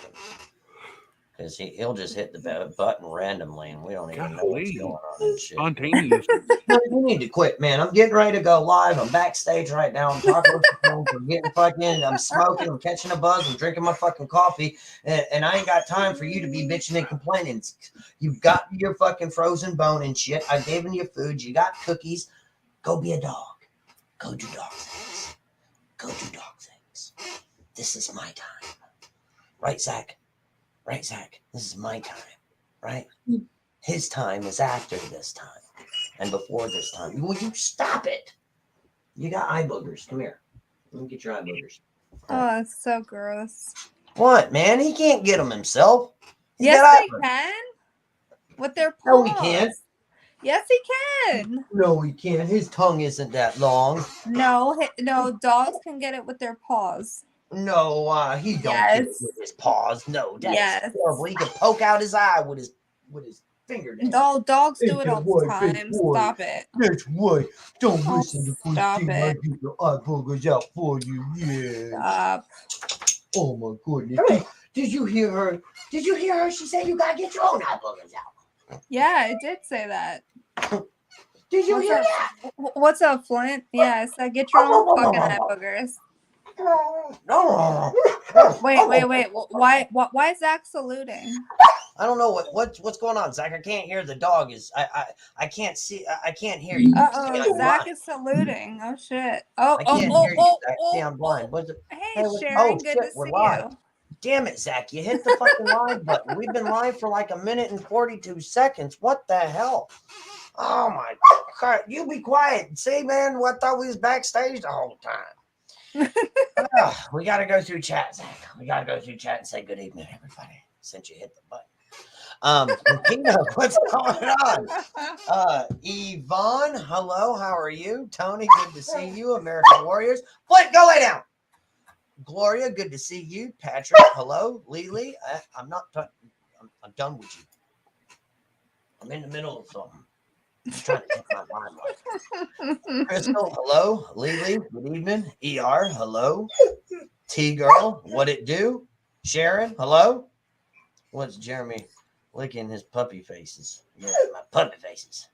talking. Because he'll just hit the button randomly, and we don't even know what's going on and shit. Spontaneous. No, you need to quit, man. I'm getting ready to go live. I'm backstage right now. I'm talking with the phone. I'm getting fucking. I'm smoking. I'm catching a buzz. I'm drinking my fucking coffee, and I ain't got time for you to be bitching and complaining. You've got your fucking frozen bone and shit. I've given you food. You got cookies. Go be a dog. Go do dog things. Go do dog things. This is my time, right, Zach? Right, Zach? This is my time, right? His time is after this time and before this time. Will you stop it? You got eye boogers. Come here. Let me get your eye boogers. Oh, that's so gross. What, man? He can't get them himself. Yes, they can. With their paws. No, he can't. Yes, he can. No, he can't. His tongue isn't that long. No, dogs can get it with their paws. No, he don't get it with his paws. No, that's horrible. He can poke out his eye with his fingernails. No, dogs do it all the time. Stop it. That's what. Don't listen to stop it. I get your eye boogers out for you. Yeah. Stop. Oh my goodness. Did you hear her? Did you hear her? She said you gotta get your own eye boogers out. Yeah, I did say that. Did you hear that? What's up, Flint? Yes, I get your own fucking eye boogers. Wait. Why is Zach saluting? I don't know what's going on, Zach. I can't hear the dog. I can't see. I can't hear you. Zach is saluting. Oh shit. I can't hear you, Zach. See, I'm blind. Hey, Sharon. Good to see you. Damn it, Zach. You hit the fucking live button. We've been live for like 1 minute and 42 seconds. What the hell? Oh my God. You be quiet. See, man, I thought we was backstage the whole time. We got to go through chat, Zach. We got to go through chat and say good evening, everybody, since you hit the button. Tina, what's going on? Yvonne, hello. How are you? Tony, good to see you. American Warriors. Flint, go lay down. Gloria, good to see you. Patrick, hello. Lily, I'm not done. I'm done with you. I'm in the middle of something. I'm trying to take my limelight. Crystal, hello. Lily, good evening. ER, hello. T Girl, what it do? Sharon, hello. What's Jeremy licking his puppy faces? Yeah, my puppy faces.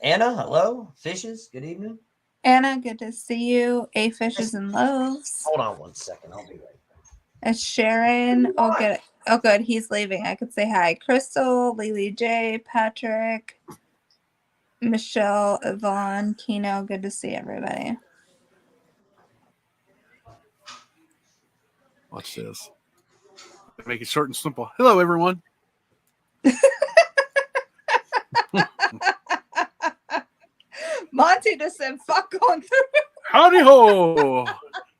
Anna, hello. Fishes, good evening. Anna, good to see you. A Fishes and Loaves. Hold on 1 second. I'll be right back. It's Sharon. Oh, good. Oh, good. He's leaving. I could say hi. Crystal, Lily J, Patrick, Michelle, Yvonne, Kino. Good to see everybody. Watch this. Make it short and simple. Hello, everyone. Monty just said, fuck going through. Howdy ho.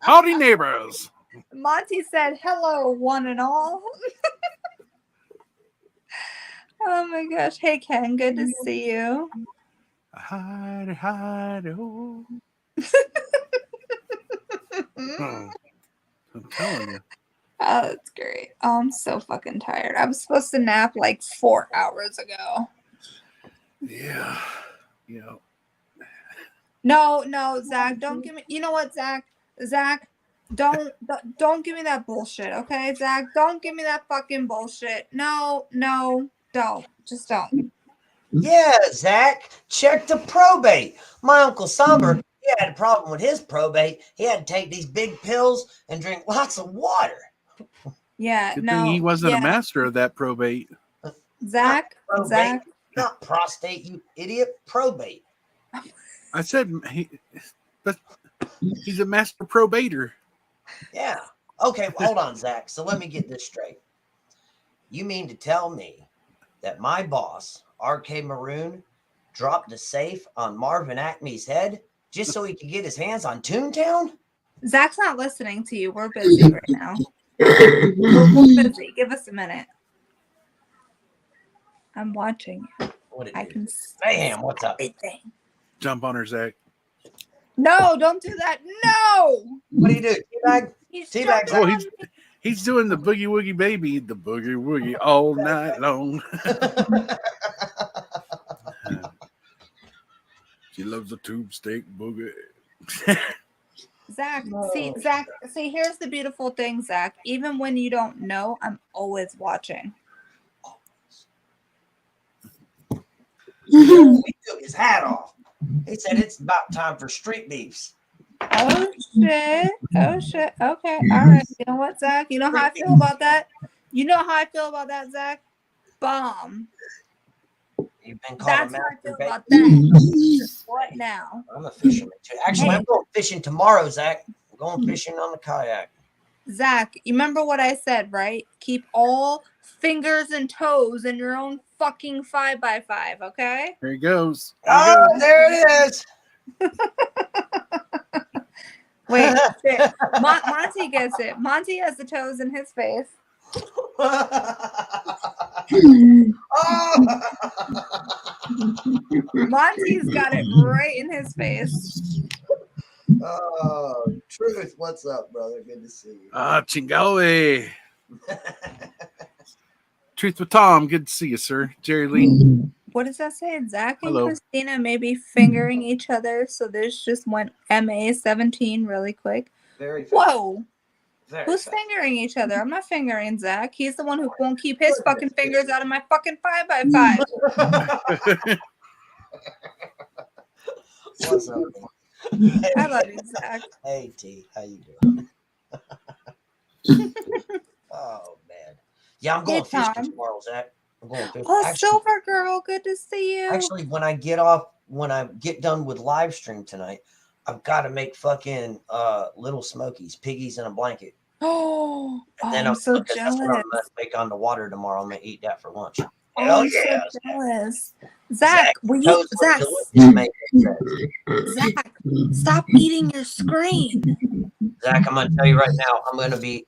Howdy, neighbors. Monty said, hello, one and all. Oh my gosh. Hey, Ken. Good to see you. Howdy, howdy ho. I'm telling you. Oh, that's great. Oh, I'm so fucking tired. I was supposed to nap like 4 hours ago. Yeah. No, Zach, don't give me. You know what, Zach, don't give me that bullshit, okay, Zach? Don't give me that fucking bullshit. No, don't. Just don't. Yeah, Zach, check the probate. My Uncle Somber, he had a problem with his probate. He had to take these big pills and drink lots of water. Yeah, Good thing he wasn't a master of that probate. Zach, not prostate, you idiot. Probate. I said he's a master probater. Yeah. Okay, hold on, Zach. So let me get this straight. You mean to tell me that my boss, RK Maroon, dropped a safe on Marvin Acme's head just so he could get his hands on Toontown? Zach's not listening to you. We're busy right now. We're busy. Give us a minute. I'm watching. I can Bam, what's up? Everything. Jump on her, Zach. No, don't do that. No. What do you do? Teabag? Teabag. He's doing the boogie woogie baby, the boogie woogie all night long. She loves the tube steak boogie. Zach, see, Oh, Zach, see, here's the beautiful thing, Zach. Even when you don't know, I'm always watching. He took his hat off. He said it's about time for street beefs. Oh shit. Oh shit. Okay. All right. You know what, Zach? You know how I feel about that? You know how I feel about that, Zach? Bomb. You've been called That's a how I feel master about bait. that. Right now. I'm a fisherman too. Actually, Hey. I'm going fishing tomorrow, Zach. I'm going fishing on the kayak. Zach, you remember what I said, right? Keep all fingers and toes in your own fucking 5x5, okay? There he goes. Oh, there it is. Wait, shit. Monty gets it. Monty has the toes in his face. Monty's got it right in his face. Oh, Truth, what's up, brother? Good to see you. Chingawe. Truth with Tom. Good to see you, sir. Jerry Lee. What does that say? Zach and Hello. Christina may be fingering each other, so there's just one MA17 really quick. Very fast. Whoa. Very Who's fast. fingering each other? I'm not fingering Zach. He's the one who won't keep his fucking fingers out of my fucking 5x5. What's up? I love you, Zach. Hey, T, how you doing? Oh man, yeah, I'm going Hey, fishing Tom. tomorrow, Zach. I'm going fishing. Oh, Silver Girl, good to see you. Actually, when I get done with live stream tonight, I've got to make fucking little smokies, piggies in a blanket. Oh, And then I'm so because that's what I'm jealous. gonna make on the water tomorrow. I'm gonna eat that for lunch. Oh, Hell I'm yeah! so jealous. Zach, will you, Toast look Zach, delicious, mate, it says. Zach, stop eating your screen. Zach, I'm gonna tell you right now. I'm gonna be.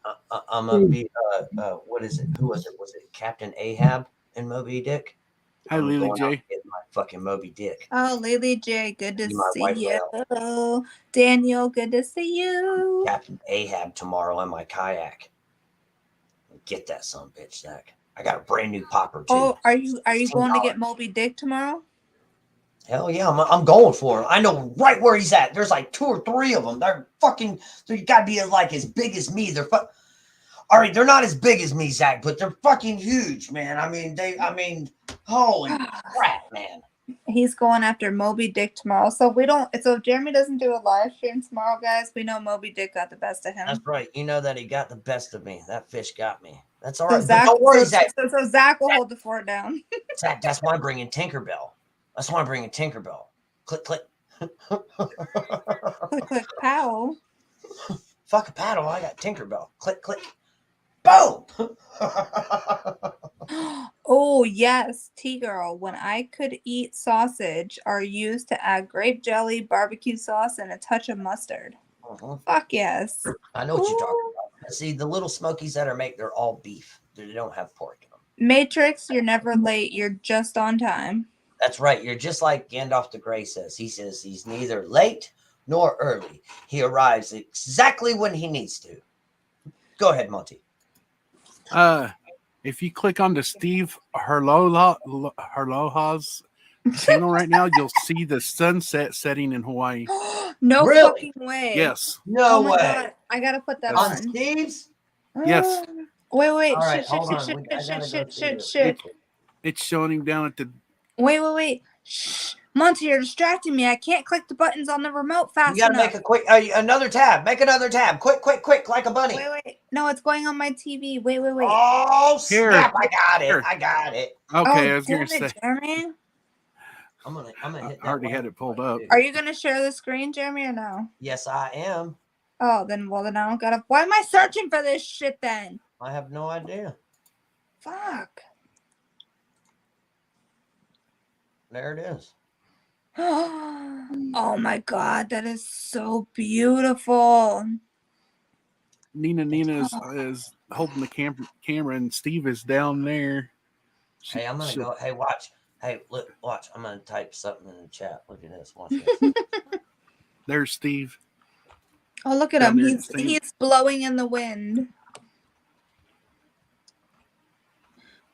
What is it? Who was it? Was it Captain Ahab in Moby Dick? Hi, I'm Lily going out J. to get my fucking Moby Dick. Oh, Lily J, good to Be my see white you. whale. Daniel, good to see you. Captain Ahab tomorrow in my kayak. Get that son of a bitch, Zach. I got a brand new popper too. Oh, are you going to $16. get Moby Dick tomorrow? Hell yeah, I'm going for him. I know right where he's at. There's like 2 or 3 of them. They're gotta be like as big as me. All right, they're not as big as me, Zach, but they're fucking huge, man. I mean, holy crap, man. He's going after Moby Dick tomorrow. So if Jeremy doesn't do a live stream tomorrow, guys, we know Moby Dick got the best of him. That's right. You know that he got the best of me. That fish got me. That's all So right. Zach, But don't worry, Zach. So Zach will hold the fort down. Zach, that's why I'm bringing Tinkerbell. Click, click. Click, click, pow. Fuck a paddle. I got Tinkerbell. Click, click. Boom. Oh, yes, T-Girl. When I could eat sausage are used to add grape jelly, barbecue sauce, and a touch of mustard. Fuck yes. I know what you're talking about. See, the little smokies that are made, they're all beef. They don't have pork in them. Matrix, you're never late. You're just on time. That's right. You're just like Gandalf the Grey says. He says he's neither late nor early. He arrives exactly when he needs to. Go ahead, Monty. If you click on the Steve Herloha's channel right now, you'll see the sunset setting in Hawaii. No Really? fucking way. Yes. No Oh my way. God. I gotta put that On on. Steve's? Yes. Wait. All right, Shit. hold on. I gotta go see Shit. It's showing him down at the. Wait. Shh. Monty, you're distracting me. I can't click the buttons on the remote fast You gotta enough. make a quick another tab. Make another tab. Quick, like a bunny. Wait. No, it's going on my TV. Wait. Oh snap! Here. I got it. Okay, I was damn going to say. Jeremy. I'm gonna hit that. I already had it pulled up. Are you gonna share the screen, Jeremy, or no? Yes, I am. Oh, then I don't gotta. Why am I searching for this shit then? I have no idea. Fuck. There it is. Oh my God, that is so beautiful. Nina is holding the camera, and Steve is down there. Hey, I'm gonna go. Hey, watch. Hey, look, watch. I'm gonna type something in the chat. Look at this. Watch this. There's Steve. Oh, look at him. He's blowing in the wind.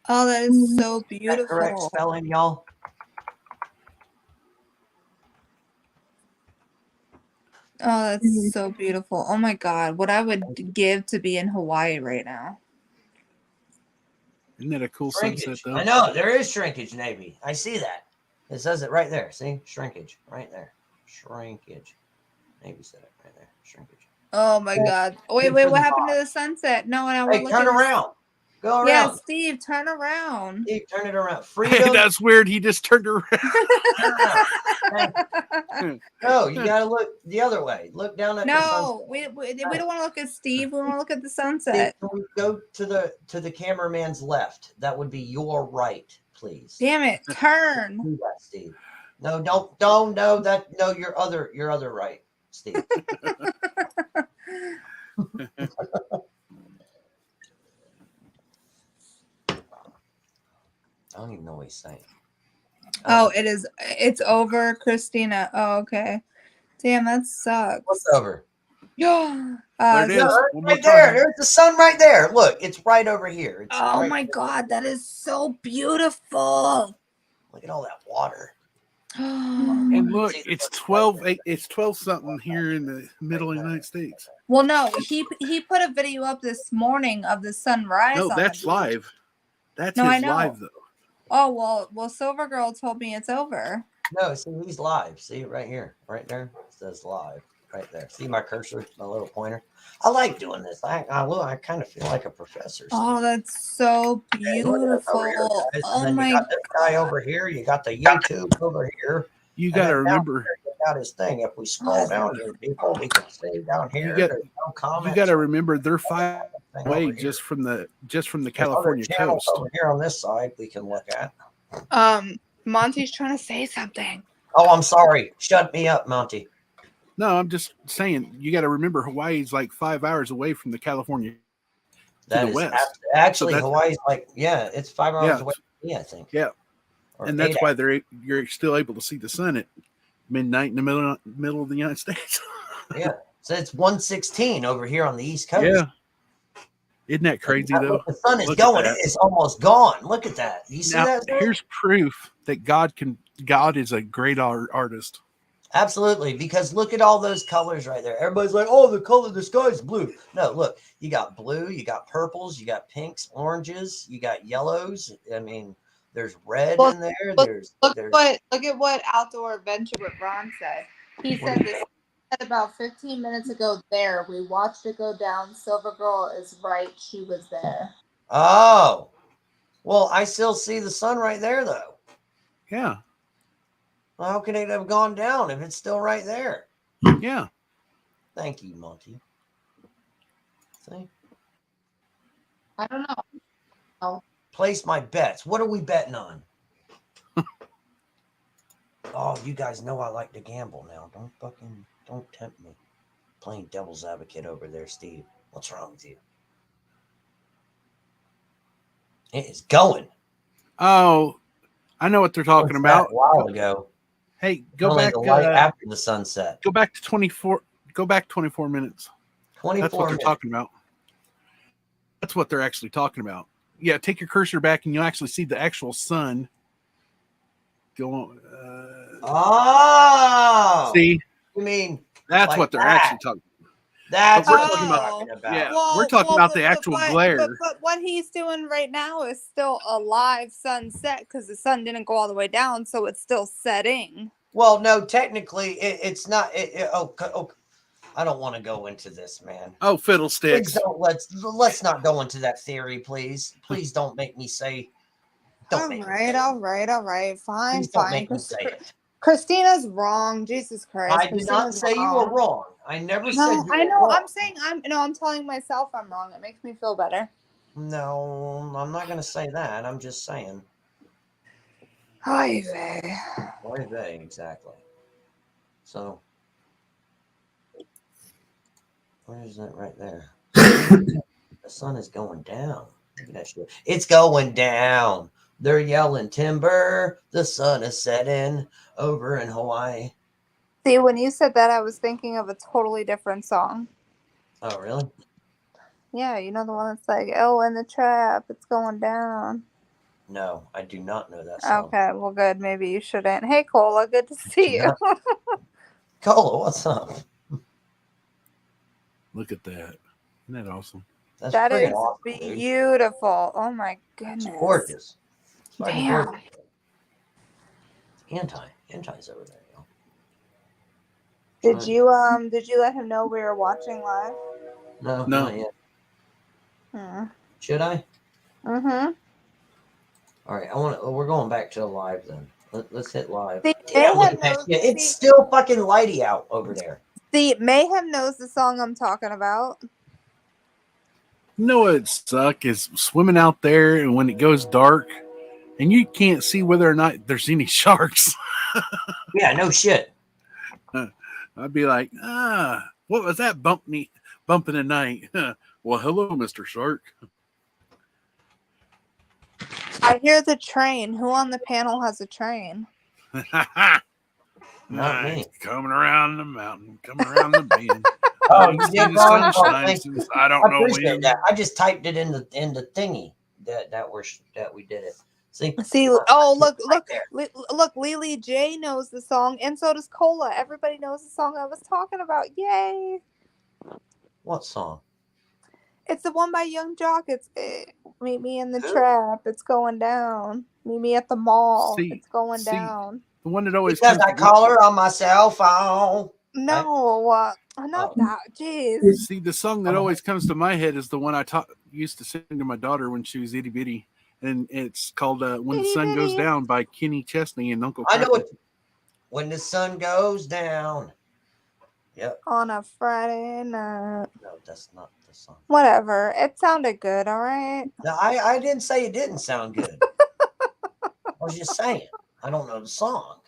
Oh, that is so beautiful. That correct spelling, y'all? Oh, that's so beautiful. Oh my God, what I would give to be in Hawaii right now. Isn't that a cool sunset, Shrinkage. though? I know there is shrinkage, Navy. I see that. It says it right there. See, shrinkage right there. Shrinkage. Navy said it right there. Shrinkage. Oh my God. Wait, what happened to the sunset? No, and I Hey, want to turn look at around. Go Yeah, around. Steve, turn around. Steve, turn it around. Hey, Freedom. that's weird. He just turned around. No, you gotta look the other way. Look down at the sunset. No, we don't want to look at Steve. We want to look at the Steve, sunset. can we go to the cameraman's left? That would be your right, please. Damn it! Turn. Do that, Steve. No, don't. No, your other right, Steve. I don't even know what he's saying. Oh, it is. It's over, Christina. Oh, okay. Damn, that sucks. What's over? Yeah. There it is. Right there. There's the sun right there. Look, it's right over here. It's Oh right my there. God, that is so beautiful. Look at all that water. And look, it's 12. It's 12 something here in the middle of the United States. Well, no, he put a video up this morning of the sunrise. No, on that's the beach. live. That's No, I his know. live though. Oh well, Silver Girl told me it's over. No, see, he's live. See it right here, right there. It says live, right there. See my cursor, my little pointer. I like doing this. I kind of feel like a professor. Oh, that's so beautiful. Here, guys. Oh And then my. you got this guy over here. You got the YouTube over here. You got to remember. You got his thing. If we scroll down here, people, we can see down here. There's no comments. You got to remember they're 5 away just from the California coast. Over here on this side, we can look at. Monty's trying to say something. Oh, I'm sorry. Shut me up, Monty. No, I'm just saying you got to remember Hawaii's like 5 hours away from the California to the west. Actually, so Hawaii's like, yeah, it's 5 hours away from me, I think. Yeah. Or and that's why you're still able to see the sun at midnight in the middle of the United States. Yeah. So it's 1:16 over here on the East Coast. Yeah. Isn't that crazy though? The sun is going. It's almost gone. Look at that. You see that? Here's proof that God is a great artist. Absolutely, because look at all those colors right there. Everybody's like, "Oh, the color of the sky is blue." No, look, you got blue, you got purples, you got pinks, oranges, you got yellows. I mean, there's red in there. Look at what Outdoor Adventure with Ron said. He said this about 15 minutes ago. There, we watched it go down. Silver Girl is right. She was there. Oh, well, I still see the sun right there, though. Yeah. Well, how can it have gone down if it's still right there? Yeah. Thank you, Monty. See? I don't know. Oh. Place my bets. What are we betting on? Oh, you guys know I like to gamble now. Don't tempt me. Playing devil's advocate over there, Steve. What's wrong with you? It is going. Oh, I know what they're talking about. A while ago. Hey, go back after the sunset. Go back to 24. Go back 24 minutes. 24 That's what they're talking about. That's what they're actually talking about. Yeah, take your cursor back and you'll actually see the actual sun. Go on. Oh, see? You mean that's like what they're actually talking about. That's what we're talking about. Yeah, we're talking about the actual glare. But what he's doing right now is still a live sunset because the sun didn't go all the way down, so it's still setting. Well, no, technically it's not. I don't want to go into this, man. Oh, fiddlesticks! Let's not go into that theory, please. Please don't make me say. All right. Fine. Make me say it. Christina's wrong. Jesus Christ! I did not say you were wrong. I never said you were I know. wrong. I'm saying I'm telling myself I'm wrong. It makes me feel better. No, I'm not going to say that. I'm just saying. Oy vey. Oy vey, exactly. So, where is that right there? The sun is going down. Look at that shit. It's going down. They're yelling timber. The sun is setting over in Hawaii. See, when you said that, I was thinking of a totally different song. Oh, really? Yeah, you know the one that's like, "Oh, in the trap, it's going down." No, I do not know that song. Okay, well, good. Maybe you shouldn't. Hey, Cola, good to see you. Cola, what's up? Look at that. Isn't that awesome? That's That freaking is awesome, dude. beautiful. Oh my goodness. It's gorgeous. It's fucking Damn. gorgeous. Anti's over there, yo. Did you let him know we were watching live? No, No. not yet. Hmm. Should I? Mm-hmm. All right, we're going back to live then. Let's hit live. See, Damn, look Mayhem at that knows, shit. It's still fucking lighty out over there. Mayhem knows the song I'm talking about. You know what suck is swimming out there, and when it goes dark, and you can't see whether or not there's any sharks. Yeah, no shit. I'd be like, what was that bumping at night? Well, hello, Mr. Shark. I hear the train. Who on the panel has a train? Not me. Coming around the mountain, coming around the bend. Oh, you See did, the Ron? sun Oh, shines thank since you. I don't I know appreciate when. that. I just typed it in the thingy that we did it. See, Look, right there. look, Lily J knows the song, and so does Cola. Everybody knows the song I was talking about. Yay! What song? It's the one by Young Jock. It's Meet Me in the Trap. It's going down. Meet me at the mall. It's going down. The one that always Because comes I call her on my cell phone. No, not that. Jeez. See, the song that always comes to my head is the one I used to sing to my daughter when she was itty bitty, and it's called "When the Sun Goes Down" by Kenny Chesney and Uncle I know Cracker. it. When the sun goes down. Yep. On a Friday night. No, that's not the song. Whatever. It sounded good, all right? No, I didn't say it didn't sound good. I was just saying. I don't know the song.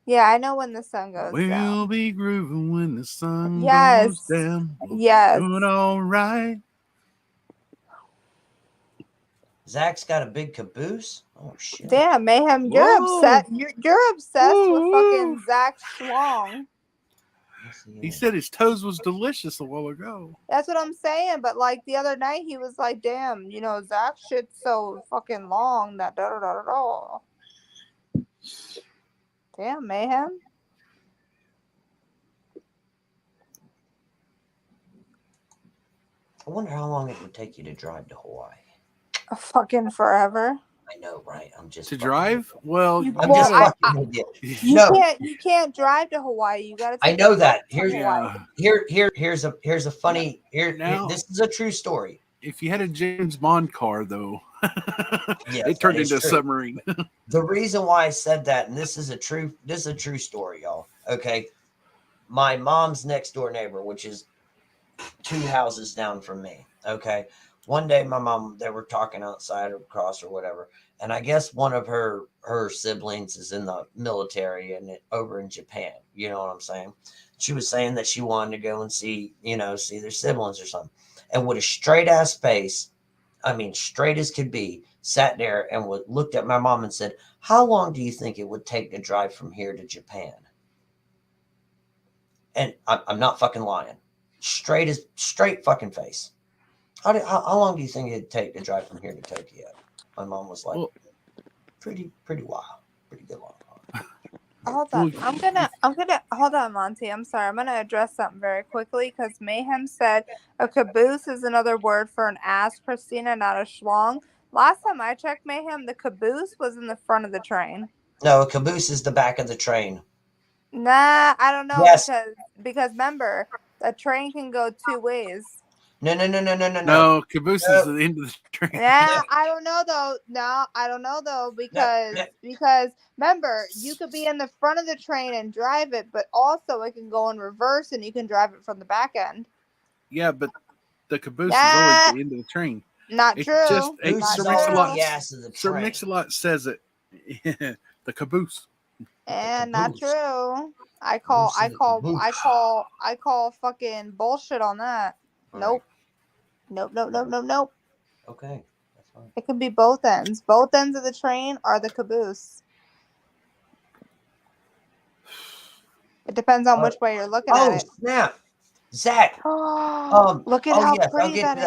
Yeah, I know When the Sun Goes We'll Down. be grooving when the sun Yes. goes down. Yes. Doing all right. Zach's got a big caboose. Oh shit! Damn, Mayhem, you're Whoa. upset. You're obsessed with Woo. fucking Zach Schlong. He said his toes was delicious a while ago. That's what I'm saying. But like the other night, he was like, "Damn, Zach shit's so fucking long that da da da da." Damn, Mayhem. I wonder how long it would take you to drive to Hawaii. Fucking forever. I know, right? I'm just To drive? Well, I'm Well, just I- fucking with you. You No. can't drive to Hawaii. You gotta. I take know a that. boat to Here's Hawaii. here's a funny Now- this is a true story. if you had a James Bond car, though, Yes, it turned that is into a true. submarine. The reason why I said that, and this is a true story, y'all. Okay. My mom's next door neighbor, which is 2 houses down from me. Okay. One day my mom, they were talking outside or across or whatever. And I guess one of her siblings is in the military and over in Japan. You know what I'm saying? She was saying that she wanted to go and see their siblings or something. And with a straight ass face, I mean, straight as could be, sat there and looked at my mom and said, "How long do you think it would take to drive from here to Japan?" And I'm not fucking lying. Straight fucking face. How long do you think it'd take to drive from here to Tokyo? My mom was like, pretty wild, pretty good long. Hold on. I'm gonna hold on, Monty. I'm sorry. I'm gonna address something very quickly because Mayhem said a caboose is another word for an ass, Christina, not a schlong. Last time I checked, Mayhem, the caboose was in the front of the train. No, a caboose is the back of the train. Nah, I don't know. Yes. Because remember, a train can go 2 ways. No. No, caboose is the end of the train. Yeah, I don't know though. No, I don't know though because remember, you could be in the front of the train and drive it, but also it can go in reverse and you can drive it from the back end. Yeah, but the caboose is always the end of the train. Not It's true. just- Caboose Not is true. always the ass of the Sir train. Mix-a-Lot says it. The caboose. And not caboose. true. I call fucking bullshit on that. Nope. Nope. Okay, that's fine. It can be both ends. Both ends of the train are the caboose. It depends on which way you're looking at it. Snap, Zach. Look at how yes, pretty I'll get that to the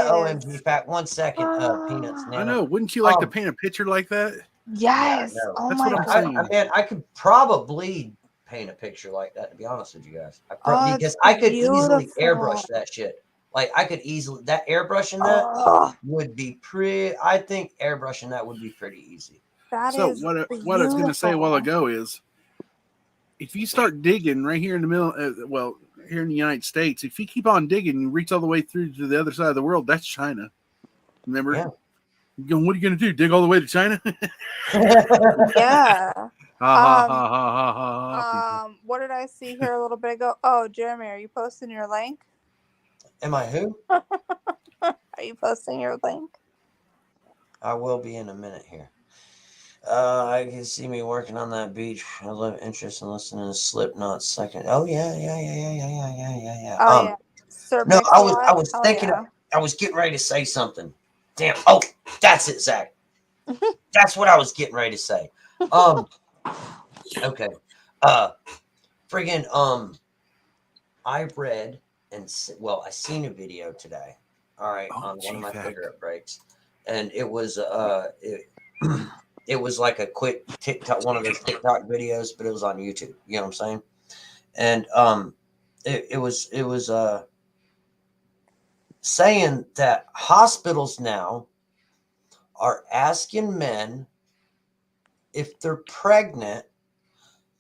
is. OMG fact. 1 second, Peanuts. I Nana. know. Wouldn't you like to paint a picture like that? Yes. Yeah, no. Oh That's my what I'm god. saying. I mean, I could probably paint a picture like that, to be honest with you guys. Oh, Because it's I could easily beautiful. airbrush that shit. Like I could easily that airbrushing that Oh, would be pretty. I think airbrushing that would be pretty easy. that So is what I was going to say a while beautiful. ago is, if you start digging right here in the middle, well, here in the United States, if you keep on digging, you reach all the way through to the other side of the world. That's China. Remember? Yeah. Going, what are you going to do? Dig all the way to China? Yeah. Ha ha ha ha ha ha. People. What did I see here a little bit ago? Oh, Jeremy, are you posting your link? Am I who? Are you posting your link? I will be in a minute here. I can see me working on that beach. I love interest in listening to Slipknot second. Oh yeah. Oh yeah. Sir No, I Mix-a-Lot? was Hell thinking yeah. I was getting ready to say something. Damn. Oh, that's it, Zach. That's what I was getting ready to say. Okay. Friggin' I read I seen a video today. All right, Oh, on one of my G-Fact. cigarette breaks, and it was it was like a quick TikTok, one of those TikTok videos, but it was on YouTube. You know what I'm saying? And it was saying that hospitals now are asking men if they're pregnant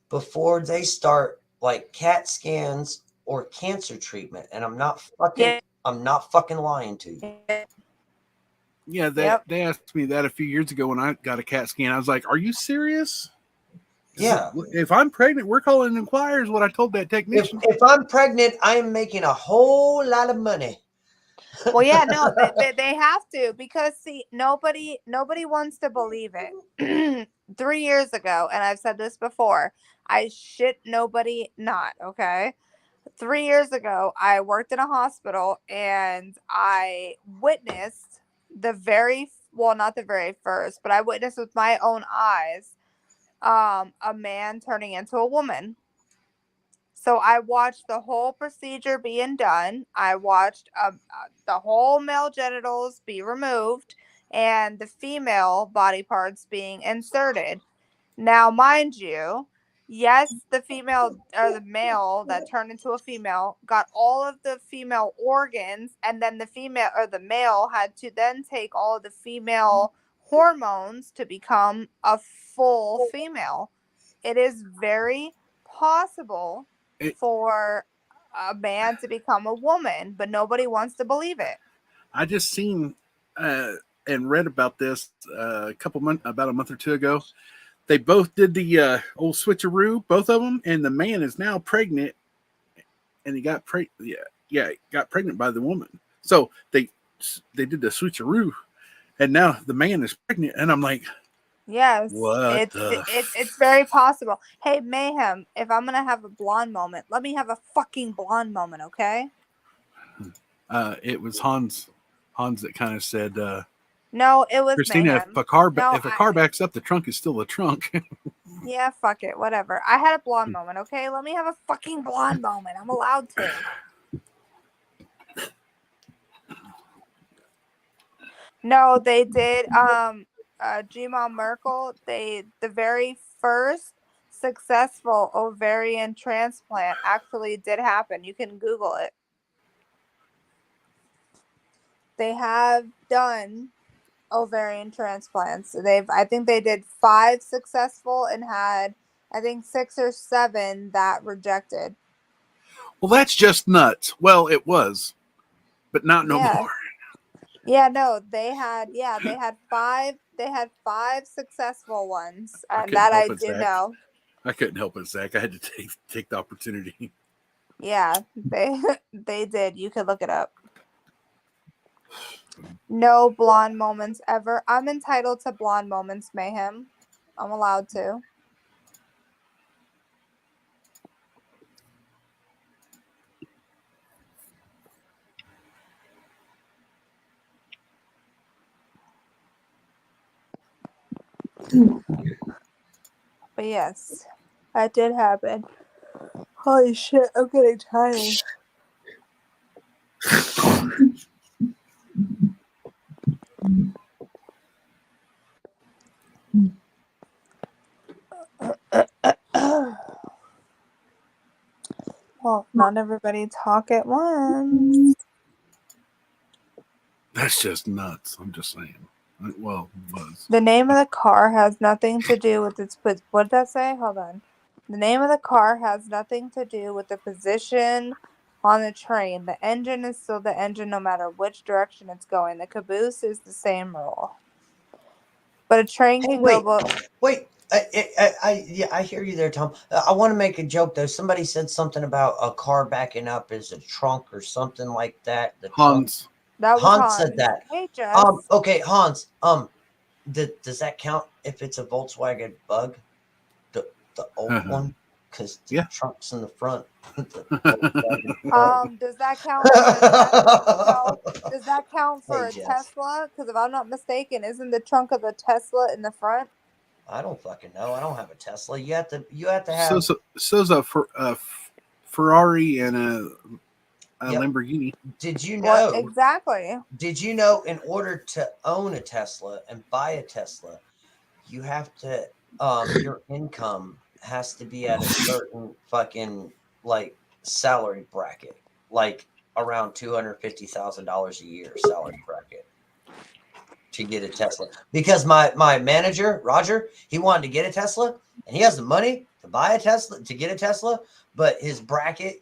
before they start like CAT scans or cancer treatment, and I'm not fucking lying to you. Yeah, Yep. they asked me that a few years ago when I got a CAT scan. I was like, "Are you serious? Yeah. If I'm pregnant, we're calling Inquire," is what I told that technician. If I'm pregnant, I am making a whole lot of money. Well, yeah, no, they have to, because see, nobody wants to believe it. 3 years ago, and I've said this before, I shit nobody not, okay? 3 years ago, I worked in a hospital and I witnessed not the very first, but I witnessed with my own eyes a man turning into a woman. So I watched the whole procedure being done. I watched the whole male genitals be removed and the female body parts being inserted. Now, mind you, yes, the female or the male that turned into a female got all of the female organs, and then the female or the male had to then take all of the female hormones to become a full female. It is very possible It, for a man to become a woman, but nobody wants to believe it. I just seen and read about this about a month or two ago. They both did the old switcheroo, both of them, and the man is now pregnant, and he got got pregnant by the woman. So they did the switcheroo, and now the man is pregnant, and I'm like, Yes, what it's very possible. Hey, Mayhem, if I'm gonna have a blonde moment, let me have a fucking blonde moment, okay? It was Hans that kind of said, No, it was Christina, Mayhem. if a car backs up, the trunk is still the trunk. Yeah, fuck it, whatever. I had a blonde moment, okay? Let me have a fucking blonde moment. I'm allowed to. No, they did. G-Mom Merkel. The very first successful ovarian transplant actually did happen. You can Google it. They have done ovarian transplants. I think they did 5 successful and had, I think, 6 or 7 that rejected. Well, that's just nuts. Well, it was, but not no Yeah. more. Yeah, no, they had 5 successful ones, and that I do Zach. know. I couldn't help it, Zach. I had to take the opportunity. Yeah, they did. You could look it up. No blonde moments ever. I'm entitled to blonde moments, Mayhem. I'm allowed to. But yes, that did happen. Holy shit, I'm getting tired. Not everybody talk at once. That's just nuts. I'm just saying. Well, it was. The name of the car has nothing to do with its. What did that say? Hold on. The name of the car has nothing to do with the position on the train. The engine is still the engine no matter which direction it's going. The caboose is the same rule. But a train Hey, can go. wait. I hear you there, Tom. I want to make a joke though. Somebody said something about a car backing up as a trunk or something like that. The trunk. Hans. That was Hans said that. Hey, Jess. Okay, Hans. Does that count if it's a Volkswagen Bug, the old one? Because the Yeah. trunk's in the front. Does that count for a Tesla? Does that count for Hey, a Jess. Tesla? Because if I'm not mistaken, isn't the trunk of the Tesla in the front? I don't fucking know. I don't have a Tesla. You have to have. So's a Ferrari and a Yep. Lamborghini. Did you What know? exactly? Did you know in order to own a Tesla and buy a Tesla, you have to your income has to be at a certain fucking like salary bracket, like around $250,000 a year salary bracket to get a Tesla. Because my manager, Roger, he wanted to get a Tesla and he has the money to buy a Tesla, to get a Tesla, but his bracket,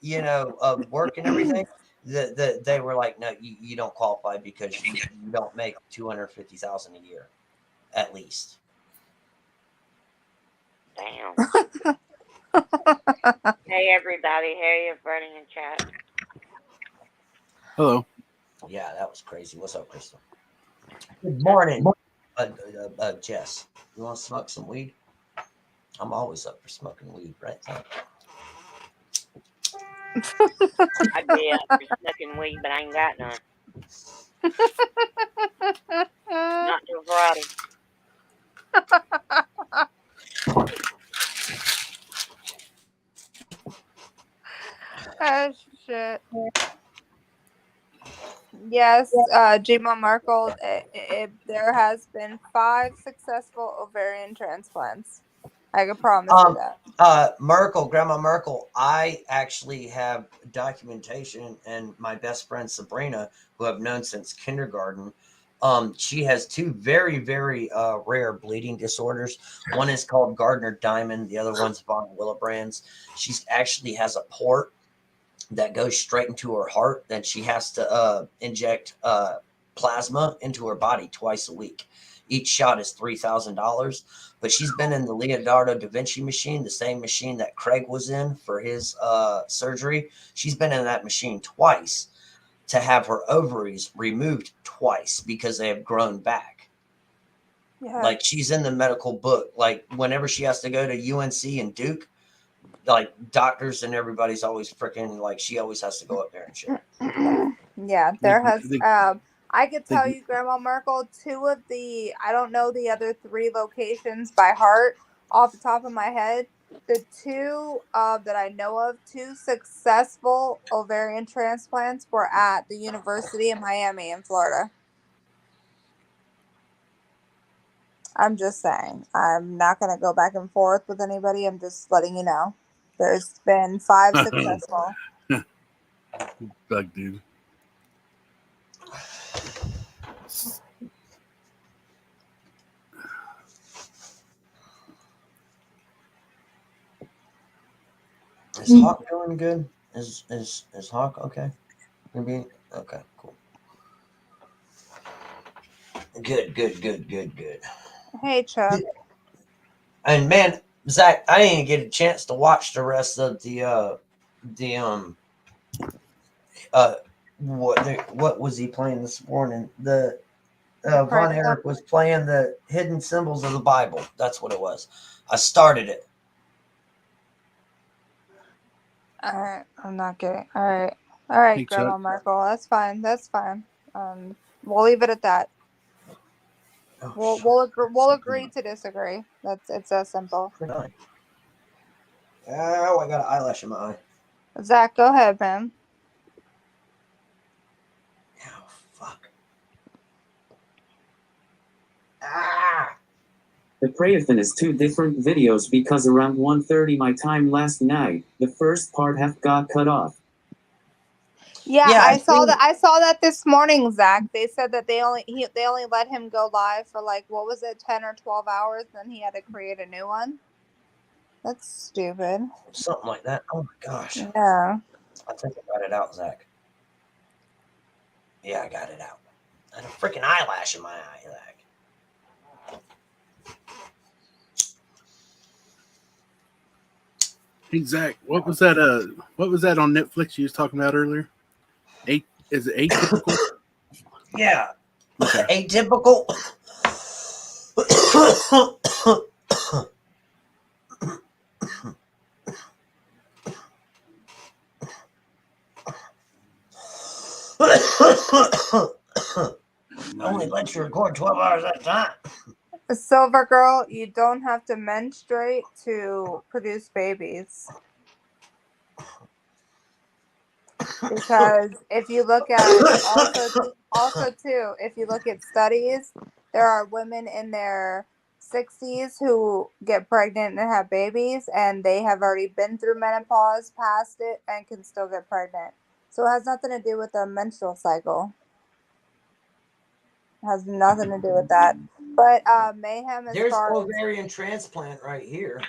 of work and everything, they were like, no, you don't qualify because you don't make $250,000 a year, at least. Damn. Hey everybody, hey everybody in chat. Hello. Yeah, that was crazy. What's up, Crystal? Good morning, Jess. You want to smoke some weed? I'm always up for smoking weed, right? I'd be up for smoking weed, but I ain't got none. Not till Friday. Oh shit. Yes, Gma Markle, there has been 5 successful ovarian transplants. I can promise you that. Grandma Merkel, I actually have documentation, and my best friend Sabrina, who I've known since kindergarten, she has 2 very, very rare bleeding disorders. One is called Gardner Diamond. The other one's von Willebrand's. She actually has a port that goes straight into her heart. Then she has to inject plasma into her body twice a week. Each shot is $3,000. But she's been in the Leonardo da Vinci machine, the same machine that Craig was in for his surgery. She's been in that machine twice to have her ovaries removed twice because they have grown back. Yeah. Like, she's in the medical book. Like, whenever she has to go to UNC and Duke, like, doctors and everybody's always freaking, like, she always has to go up there and shit. Yeah, there has I could tell you, Grandma Merkel, 2 of the, I don't know the other 3 locations by heart off the top of my head. The 2 that I know of, 2 successful ovarian transplants were at the University of Miami in Florida. I'm just saying. I'm not going to go back and forth with anybody. I'm just letting you know. There's been 5 successful. Bug dude. Is Hawk doing good? Is Hawk okay? Maybe okay, cool. Good. Hey, Chuck. And man, Zach, I didn't get a chance to watch the rest of what was he playing this morning? The Von Erich was playing the hidden symbols of the Bible. That's what it was. I started it. All right, I'm not kidding. All right, hey, Grandma Chuck. Markle. That's fine. We'll leave it at that. Oh, we'll agree to disagree. It's that simple. Oh, I got an eyelash in my eye. Zach, go ahead, man. Oh, fuck. Ah! The Prayathon is 2 different videos because around 1:30 my time last night, the first part half got cut off. Yeah, Yeah, I saw seen- that. I saw that this morning, Zach. They said that they only let him go live for like what was it, 10 or 12 hours. Then he had to create a new one. That's stupid. something like that. Oh my gosh. Yeah. I think I got it out, Zach. Yeah, I got it out. I had a freaking eyelash in my eye, Zach. Hey Zach, what was that? What was that on Netflix you was talking about earlier? Is it Atypical? Yeah. Okay. Atypical. Only lets you record 12 hours at a time. Silver girl, you don't have to menstruate to produce babies. Because if you look at also too, if you look at studies, there are women in their 60s who get pregnant and have babies, and they have already been through menopause, past it, and can still get pregnant. So it has nothing to do with the menstrual cycle. It has nothing to do with that. But mayhem, as There's far ovarian transplant right here.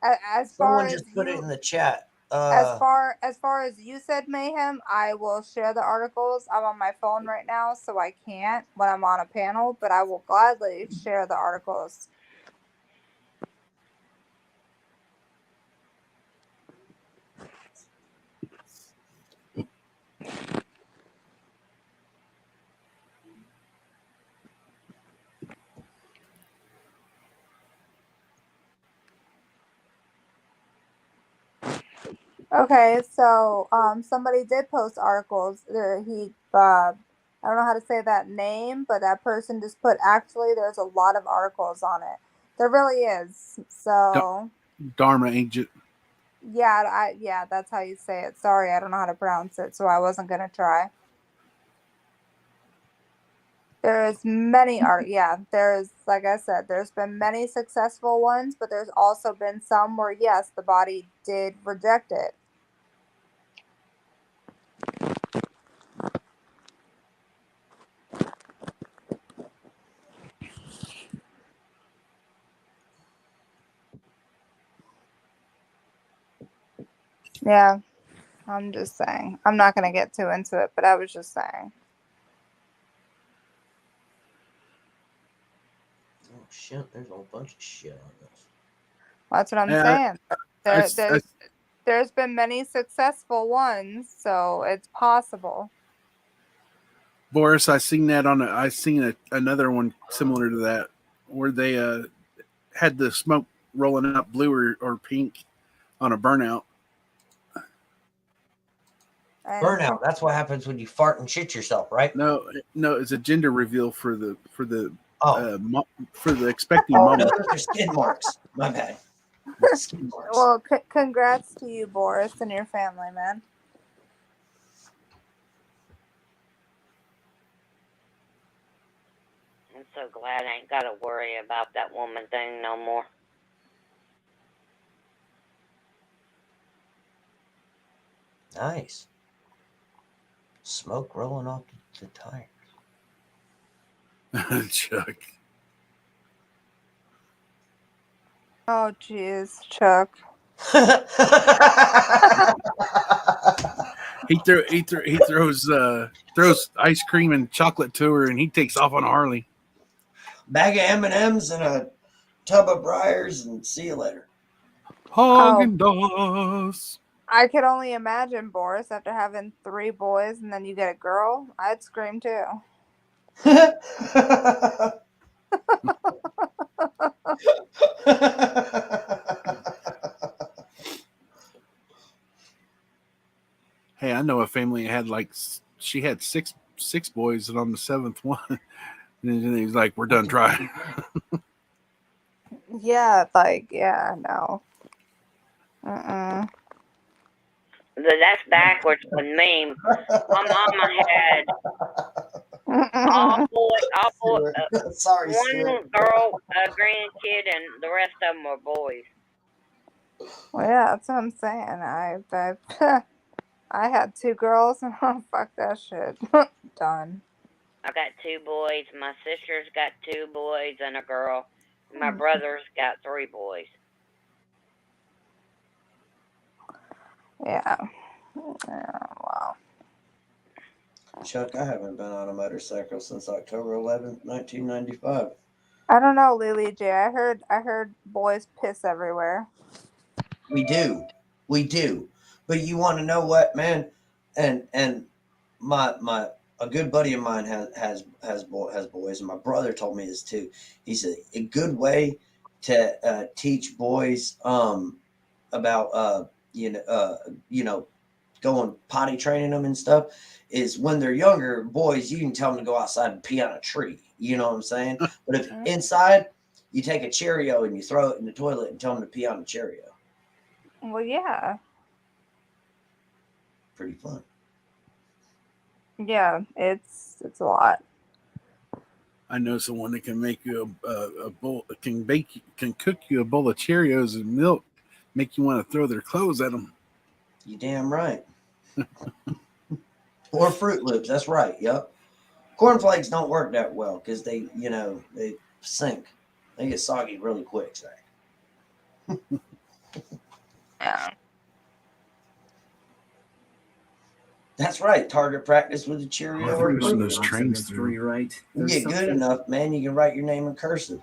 as far Someone as just put it you in the chat. as far as you said, mayhem, I will share the articles. I'm on my phone right now, so I can't when I'm on a panel, but I will gladly share the articles. Okay, so somebody did post articles. I don't know how to say that name, but that person just put actually there's a lot of articles on it. There really is. So Dharma Agent. yeah, that's how you say it. Sorry, I don't know how to pronounce it, so I wasn't gonna try. There's many art. Yeah, there's like I said, there's been many successful ones, but there's also been some where yes, the body did reject it. Yeah, I'm just saying. I'm not gonna get too into it, but I was just saying. Oh shit, there's a whole bunch of shit on this. That's what I'm Uh, saying. I, I, There's been many successful ones, so it's possible. Boris, I seen that I seen another one similar to that where they had the smoke rolling out blue or pink on a burnout. And Burnout. That's what happens when you fart and shit yourself, right? No, it's a gender reveal for the expecting Oh, mom. no, those are skin marks. My bad. Skin marks. well, congrats to you, Boris, and your family, man. I'm so glad I ain't got to worry about that woman thing no more. Nice. Smoke rolling off the tire. Chuck. Oh, jeez, Chuck. He throws ice cream and chocolate to her, and he takes off on a Harley. Bag of M&Ms and a tub of Briars, and see you later. Haagen-Dazs. I could only imagine, Boris, after having 3 boys and then you get a girl. I'd scream too. Hey, I know a family had she had six boys, and on the 7th one, and then he's like, "We're done trying." Yeah, no. That's backwards with me. My mama had all boy, Sorry, one Stuart. girl, a grandkid, and the rest of them were boys. Well, yeah, that's what I'm saying. I had 2 girls, and oh, fuck that shit. Done. I got 2 boys. My sister's got 2 boys and a girl. My brother's got 3 boys. Yeah. Wow. Chuck, I haven't been on a motorcycle since October 11th, 1995. I don't know, Lily J. I heard boys piss everywhere. We do. But you want to know what, man? And my a good buddy of mine has boys, and my brother told me this too. He said a good way to teach boys about going potty training them and stuff is when they're younger boys, you can tell them to go outside and pee on a tree. You know what I'm saying? But if inside, you take a Cheerio and you throw it in the toilet and tell them to pee on a Cheerio. Well, yeah. Pretty fun. Yeah, it's a lot. I know someone that can make you a bowl, can cook you a bowl of Cheerios and milk, make you want to throw their clothes at them. You damn right. Or Fruit Loops. That's right. Yep. Cornflakes don't work that well because they sink. They get soggy really quick, Zach. Yeah. That's right. Target practice with a Cheerio or Listen to Fruit those Loops. trains through. Right. You get good enough, man, you can write your name in cursive.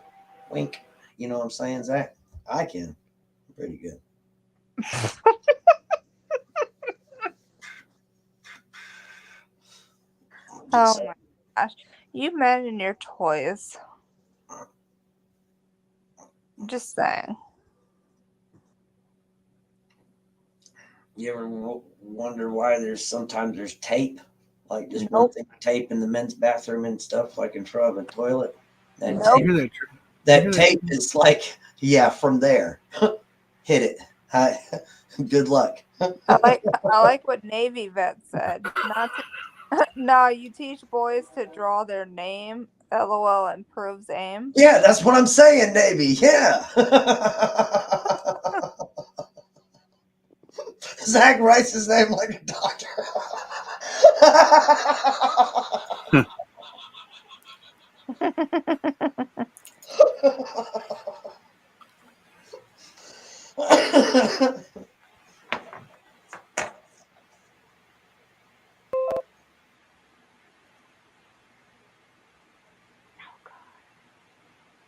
Wink. You know what I'm saying, Zach? I can. Pretty good. Oh my gosh. You men and your toys. Just saying. You ever wonder why sometimes there's tape? Like this one Nope. thing of tape in the men's bathroom and stuff, like in front of a toilet. That Nope. tape, You hear that tape is like, yeah, from there. Hit it. Good luck. I like what Navy vet said. Not to, no, you teach boys to draw their name. LOL improves aim. Yeah, that's what I'm saying, Navy. Yeah. Zach writes his name like a doctor.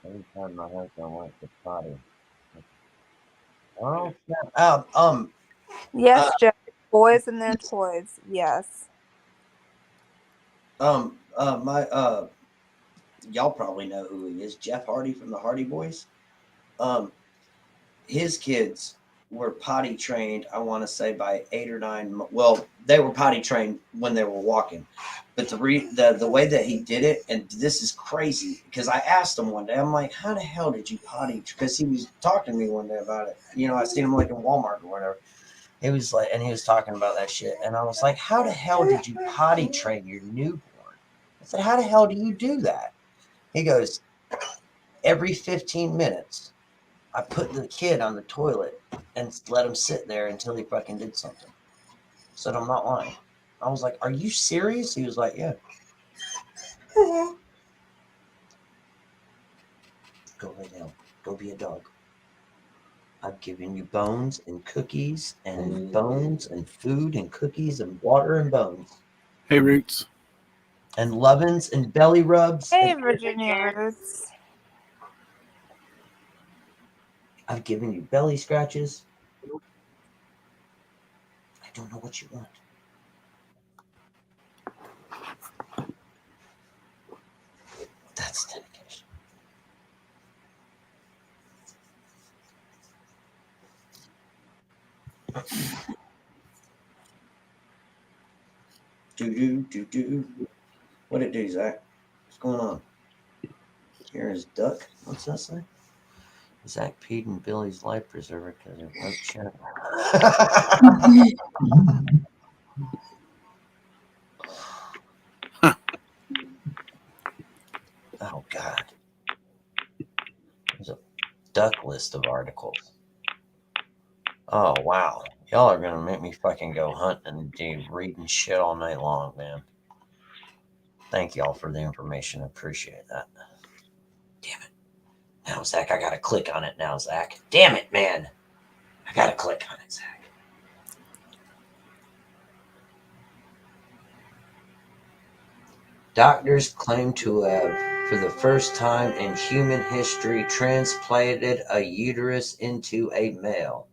Every time my husband went to potty. Oh, yeah. Yes, Jeff. Boys and their toys. Yes. Y'all probably know who he is, Jeff Hardy from the Hardy Boys. His kids were potty trained, I want to say by 8 or 9. Well, they were potty trained when they were walking, but the way that he did it, and this is crazy because I asked him one day, I'm like, how the hell did you potty? Because he was talking to me one day about it. You know, I seen him like in Walmart or whatever. He was like, and he was talking about that shit, and I was like, how the hell did you potty train your newborn? I said, how the hell do you do that? He goes, every 15 minutes, I put the kid on the toilet and let him sit there until he fucking did something. I said, I'm not lying. I was like, are you serious? He was like, yeah. Go lay down. Go be a dog. I've given you bones and cookies and bones and food and cookies and water and bones. Hey, Roots. And lovin's and belly rubs. Hey, And Virginia Roots. I've given you belly scratches. I don't know what you want. That's dedication. Do. What it do, Zach? What's going on? Here's Duck. What's that say? Zach peed in Billy's life preserver because it won't shut. Oh God. There's a duck list of articles. Oh wow. Y'all are gonna make me fucking go hunting and do reading shit all night long, man. Thank y'all for the information. I appreciate that. Damn it. Now, Zach, I gotta click on it now, Zach. Damn it, man. I gotta click on it, Zach. Doctors claim to have, for the first time in human history, transplanted a uterus into a male.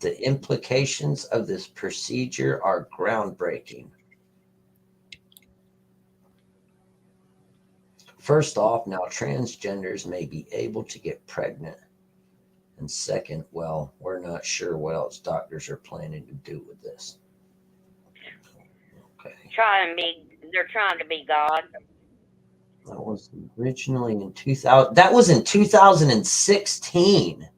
The implications of this procedure are groundbreaking. First off, now transgenders may be able to get pregnant. And second, well, we're not sure what else doctors are planning to do with this. Okay. They're trying to be God. That was originally in 2000. That was in 2016.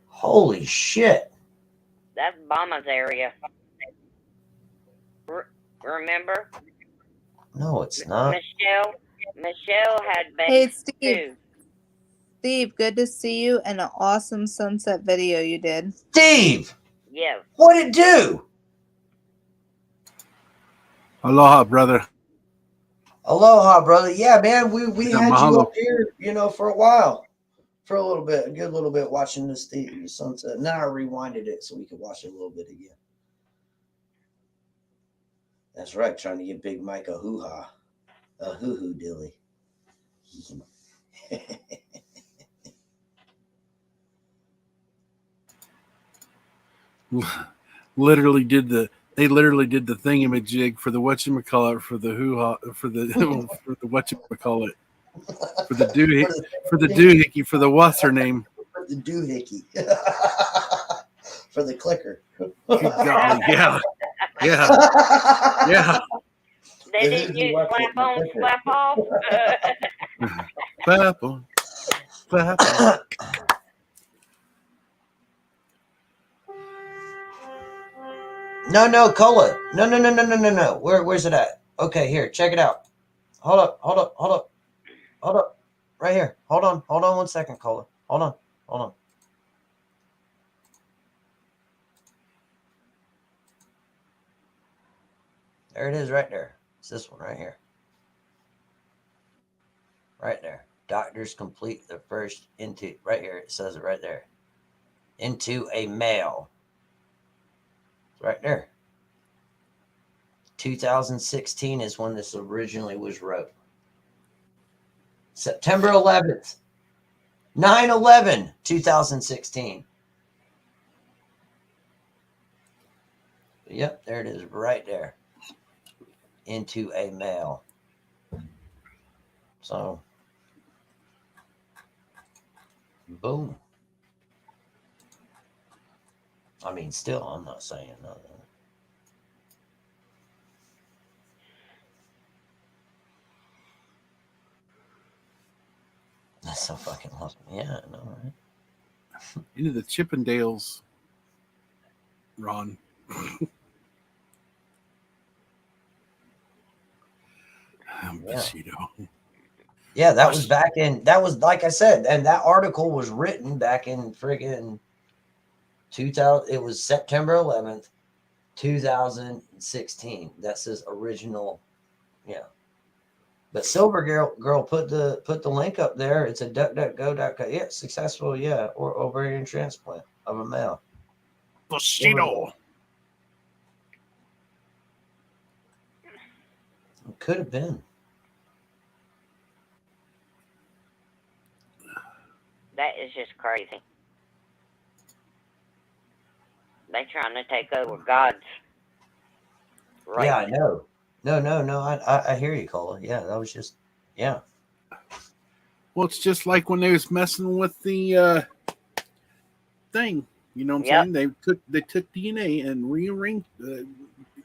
Holy shit. That's Obama's area. Remember? No, it's not. Michelle had Hey, babies Steve. too. Steve, good to see you, and an awesome sunset video you did. Steve, Yes. what'd it do? Aloha, brother. Aloha, brother. Yeah, man, we Yeah, had you mahalo. up here, for a while. For a little bit, a good little bit, watching the sunset. Now I rewinded it so we could watch it a little bit again. That's right, trying to get Big Mike a hoo-ha. A hoo-hoo dilly. Literally did the thingamajig for the whatchamacallit for the hoo-ha for the for the whatchamacallit for the doohickey for the what's her name. For the doohickey. For the clicker. Good golly, yeah. They didn't use slap on, slap off. Clap on. Clap on. No, Cola. No. Where's it at? Okay, here, check it out. Hold up. Right here. Hold on 1 second, Cola. Hold on. There it is right there. It's this one right here. Right there. Doctors complete the first into, right here. It says it right there. Into a male. It's right there. 2016 is when this originally was wrote. September 11th. 9/11, 2016. Yep, there it is right there. Into a male. So, boom. I mean, still, I'm not saying nothing. That's so fucking awesome. Yeah, I know, right? Into the Chippendales, Ron. Yeah, that was back in, that was, like I said, and that article was written back in friggin' 2000. It was September 11th, 2016. That says original. Yeah. But Silver Girl put the link up there. It's a duckduckgo.com. Yeah, successful, yeah, or ovarian transplant of a male. Bushido. It could have been. That is just crazy. They trying to take over God's right. Yeah, I know. No. I hear you, Cola. Yeah, that was just, yeah. Well, it's just like when they was messing with the thing. You know what I'm saying? They took DNA and rearranged,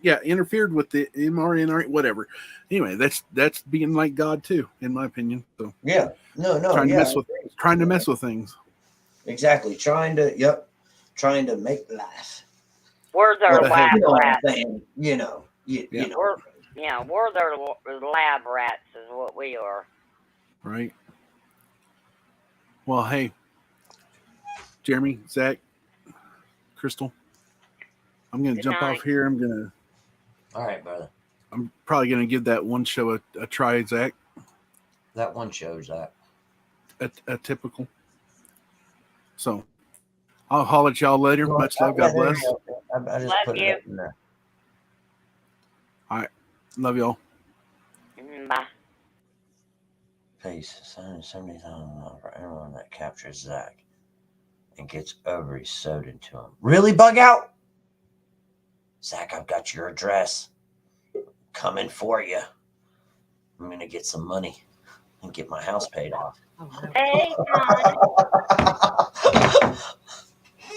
interfered with the mRNA, whatever. Anyway, that's being like God too, in my opinion. So yeah, no, trying to mess with things. Exactly, trying to make life. We're their lab rats. You know. We're their lab rats is what we are. Right. Well, hey, Jeremy, Zach, Crystal, I'm gonna Good jump night. off here. All right, brother. I'm probably gonna give that one show a try, Zach. That one shows that. A typical. So I'll holler at y'all later. Well, Much love. yeah, God there you bless. go. I just Love put you. it up in there. All right. Love y'all. Bye. Pays $70,000 for anyone that captures Zach and gets ovaries sewed into him. Really, Bug Out? Zach, I've got your address. Coming for you. I'm gonna get some money and get my house paid off. Hey, John.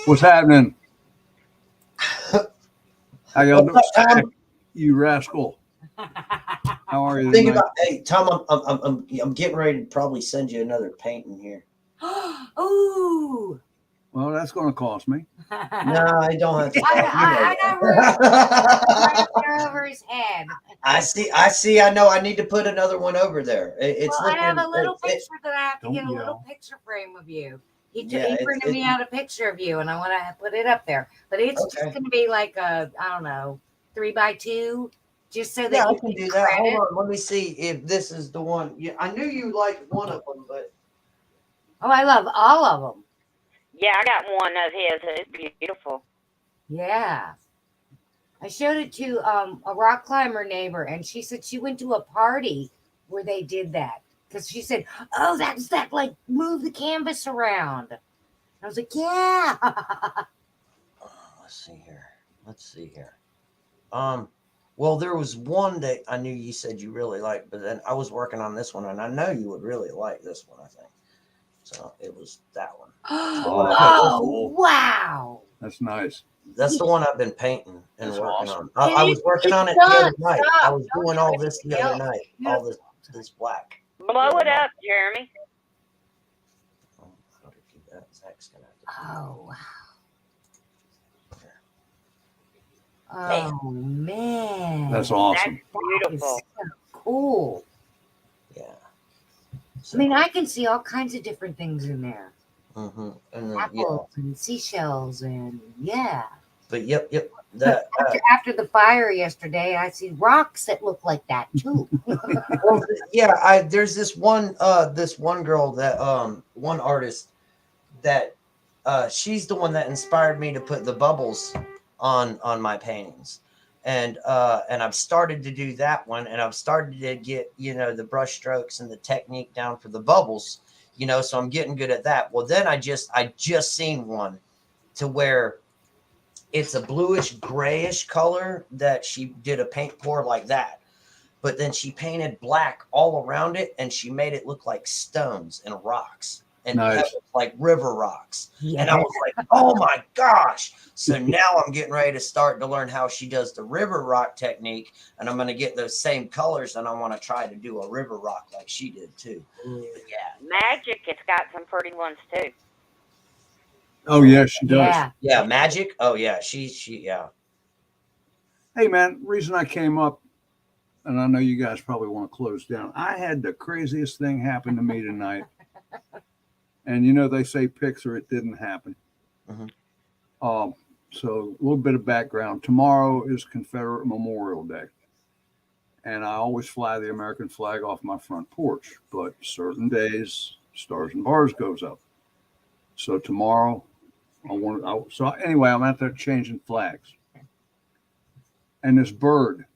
What's happening? How y'all doing? What's up, Tom? You rascal. How are you Think tonight? about, hey Tom, I'm getting ready to probably send you another painting here. Ooh. Well, that's going to cost me. No, I don't have to. I got right up there over his head. I see. I know. I need to put another one over there. It's Well, looking. I have a little picture that I have to Don't get a yell. little picture frame of you. He Yeah, printed me out a picture of you, and I want to put it up there. But it's just Okay. going to be like a, I don't know, 3x2, just so that Yeah, I you can do get that. credit. Hold on. Let me see if this is the one. Yeah, I knew you liked one of them, but Oh, I love all of them. Yeah, I got one of his. It's beautiful. Yeah. I showed it to a rock climber neighbor, and she said she went to a party where they did that. Because she said, oh, that's that, like, move the canvas around. I was like, yeah. let's see here. Well, there was one that I knew you said you really liked, but then I was working on this one, and I know you would really like this one. I think so. It was that one. Oh, wow. That's nice. That's the one I've been painting and That's working awesome. on. I was working on it the other night. I was Don't doing do all it. this the other night. All this black. Blow it up, Jeremy. Oh, how to do that? Zach's gonna have to. Oh, wow. Oh, man. That's That's awesome. beautiful. So cool. Yeah. I mean, I can see all kinds of different things in there. Mm-hmm. And then, Apples and seashells and But yep. That. After the fire yesterday, I see rocks that look like that too. Well, yeah. There's this one girl that one artist that she's the one that inspired me to put the bubbles on my paintings. And I've started to do that one, and I've started to get the brush strokes and the technique down for the bubbles, so I'm getting good at that. Well, then I just seen one to where it's a bluish grayish color that she did a paint pour like that, but then she painted black all around it, and she made it look like stones and rocks and Nice. pebbles, like river rocks. Yeah. And I was like, oh my gosh. So now I'm getting ready to start to learn how she does the river rock technique. And I'm going to get those same colors, and I want to try to do a river rock like she did too. But yeah. Magic has got some pretty ones too. Oh, yeah, she does. Yeah. Yeah. Magic. Oh yeah. She, yeah. Hey, man, reason I came up, and I know you guys probably want to close down. I had the craziest thing happen to me tonight. And they say pics or it didn't happen. Mhm. So a little bit of background. Tomorrow is Confederate Memorial Day. And I always fly the American flag off my front porch. But certain days, Stars and Bars goes up. So tomorrow, so anyway, I'm out there changing flags. And this bird,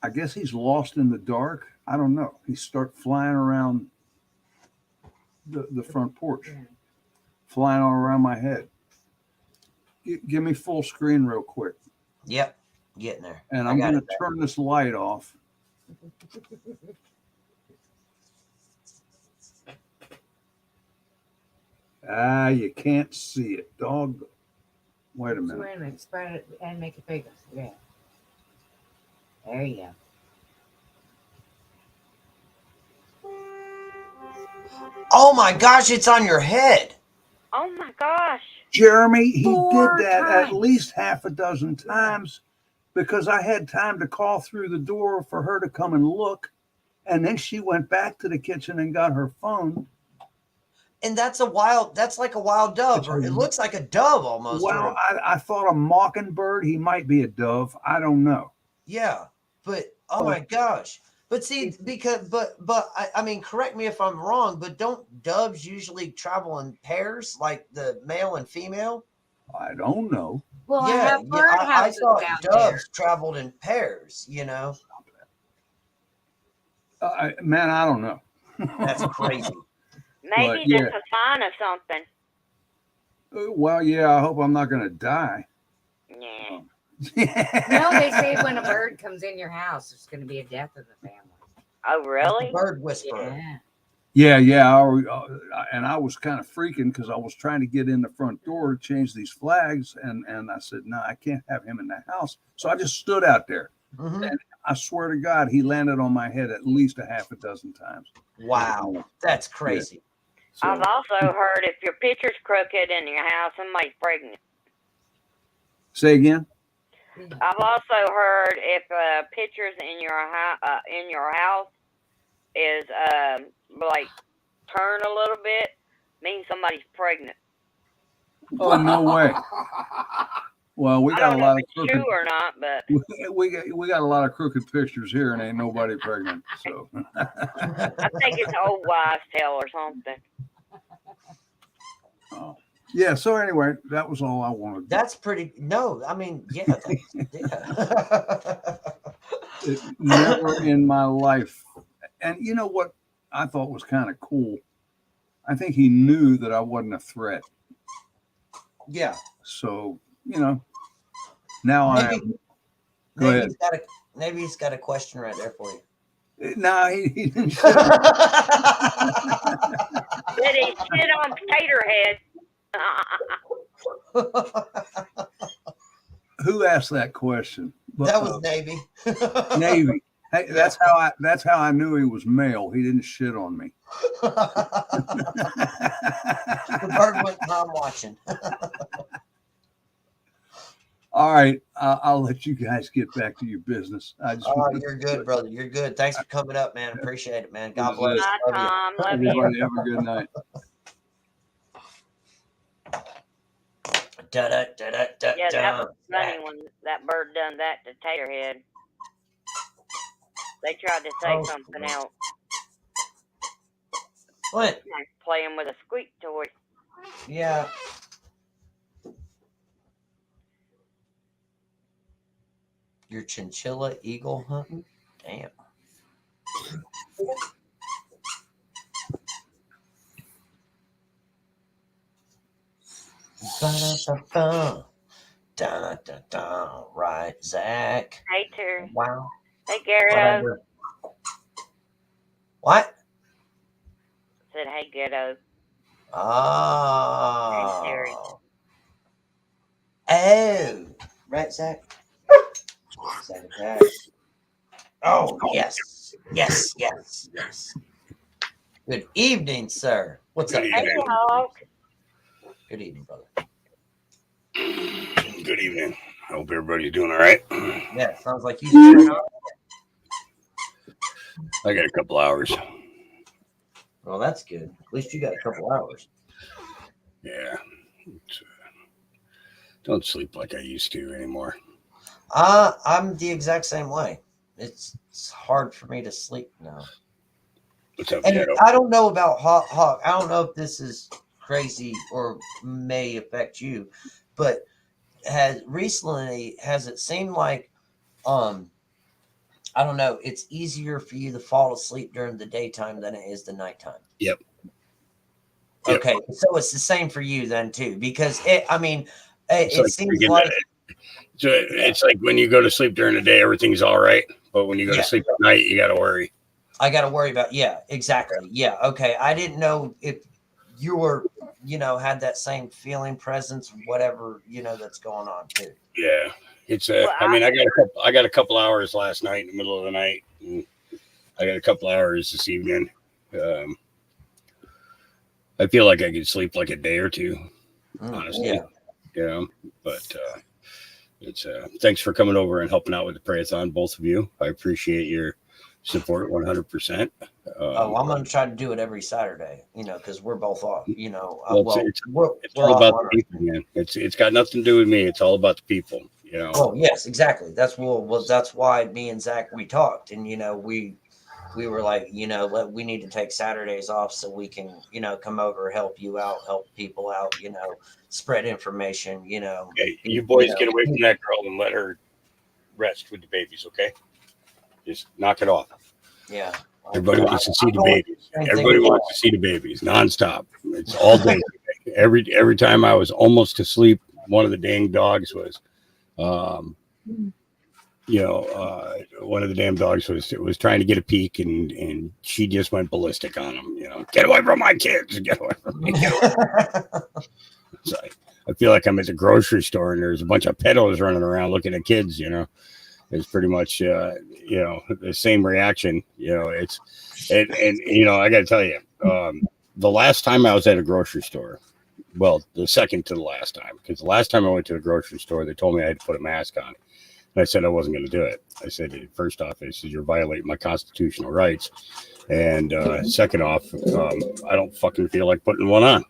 I guess he's lost in the dark. I don't know. He starts flying around the front porch, flying all around my head. Give me full screen real quick. Yep. Getting there. And I'm going to turn this light off. You can't see it, dog. Wait a minute. Wait a minute. Spread it and make it bigger. Yeah. There you go. Oh my gosh, it's on your head. Oh my gosh. Jeremy, he 4 did that at times. least half a dozen times because I had time to call through the door for her to come and look. And then she went back to the kitchen and got her phone. And that's like a wild dove, or it looks like a dove almost. Well, I thought a mockingbird. He might be a dove. I don't know. Yeah, but oh my gosh. But see, because I mean, correct me if I'm wrong, but don't doves usually travel in pairs, like the male and female? I don't know. Well, I Yeah, have yeah. I birdhouses thought out doves there. traveled in pairs. You know, Man, I don't know. that's crazy. Maybe yeah. that's a sign of something. Well, yeah, I hope I'm not going to die. Yeah. No, they say when a bird comes in your house, there's going to be a death in the family. Oh, really? Bird whisperer. Yeah. Yeah. And I was kind of freaking because I was trying to get in the front door to change these flags. And I said, no, I can't have him in the house. So I just stood out there. Mm-hmm. And I swear to God, he landed on my head at least a half a dozen times. Wow, that's crazy. So, I've also heard if your picture's crooked in your house, somebody's pregnant. say again? I've also heard if pictures in your house is like turn a little bit, means somebody's pregnant. Oh, no way. Well, we I got don't a know lot if of it's crooked, true or not, but we got a lot of crooked pictures here, and ain't nobody pregnant. So I think it's old wives' tale or something. oh. Yeah. So anyway, that was all I wanted. That's pretty. No, I mean, yeah. Never in my life. And you know what I thought was kind of cool? I think he knew that I wasn't a threat. Yeah. So, now Maybe he's got a question right there for you. No, he didn't. Did he shit on Potato Head? Who asked that question? That was Navy. Navy. Hey, that's how I knew he was male. He didn't shit on me. The bird went, I'm watching. All right, I'll let you guys get back to your business. You're good, brother. You're good. Thanks for coming up, man. Appreciate it, man. God bless. Bye, Tom. Love you. Everybody have a good night. Yeah, that was funny when that bird done that to Taterhead. They tried to say something else. What? Like playing with a squeak toy. Yeah. Your chinchilla eagle hunting? Damn. Right, Zach. Hey, Terry. Wow. Hey, Garrett. What? Said, hey, Ghetto. Oh. Hey, Terry. Oh. Right, Zach? Zach. Oh, yes. Yes. Good evening, sir. What's up? Hey, Hawk. Good evening, brother. Good evening. I hope everybody's doing all right. Yeah, sounds like you just I got a couple hours. Well, that's good. At least you got a couple hours. Yeah. Don't sleep like I used to anymore. I'm the exact same way. It's hard for me to sleep now. What's up, And Ghetto? I don't know about Hawk. I don't know if this is crazy or may affect you, but has it seemed like I don't know, it's easier for you to fall asleep during the daytime than it is the nighttime? Yep. Okay, so it's the same for you then too, because it seems freaking like so it's like when you go to sleep during the day, everything's all right, but when you go to sleep at night, you got to worry. I got to worry about, exactly. Yeah. Okay. I didn't know if you were, had that same feeling, presence, whatever, that's going on too. Yeah. It's I got a couple hours last night in the middle of the night, and I got a couple hours this evening. I feel like I could sleep like a day or two, honestly. Yeah. But it's thanks for coming over and helping out with the prayathon, both of you. I appreciate your support 100%. I'm going to try to do it every Saturday, you know, because we're both off, you know. It's we're all off about on the people, man. It's got nothing to do with me. It's all about the people, you know. Oh, yes, exactly. That's that's why me and Zach, we talked, and, you know, we were like, you know, we need to take Saturdays off so we can, you know, come over, help you out, help people out, you know, spread information, you know. Hey, you boys know, get away from that girl and let her rest with the babies, okay? Just knock it off. Yeah. Everybody wants to see the babies. Same thing Everybody with wants to see the babies nonstop. It's all day. Every time I was almost asleep, one of the dang dogs was, one of the damn dogs was trying to get a peek, and she just went ballistic on him. You know, get away from my kids! Get away from me! Get away from me. So I feel like I'm at the grocery store, and there's a bunch of pedos running around looking at kids. You know, it's pretty much the same reaction. You know, and you know, I got to tell you, the last time I was at a grocery store, well, the second to the last time, because the last time I went to a grocery store, they told me I had to put a mask on. And I said I wasn't going to do it. I said, first off, I said, you're violating my constitutional rights. And second off, I don't fucking feel like putting one on.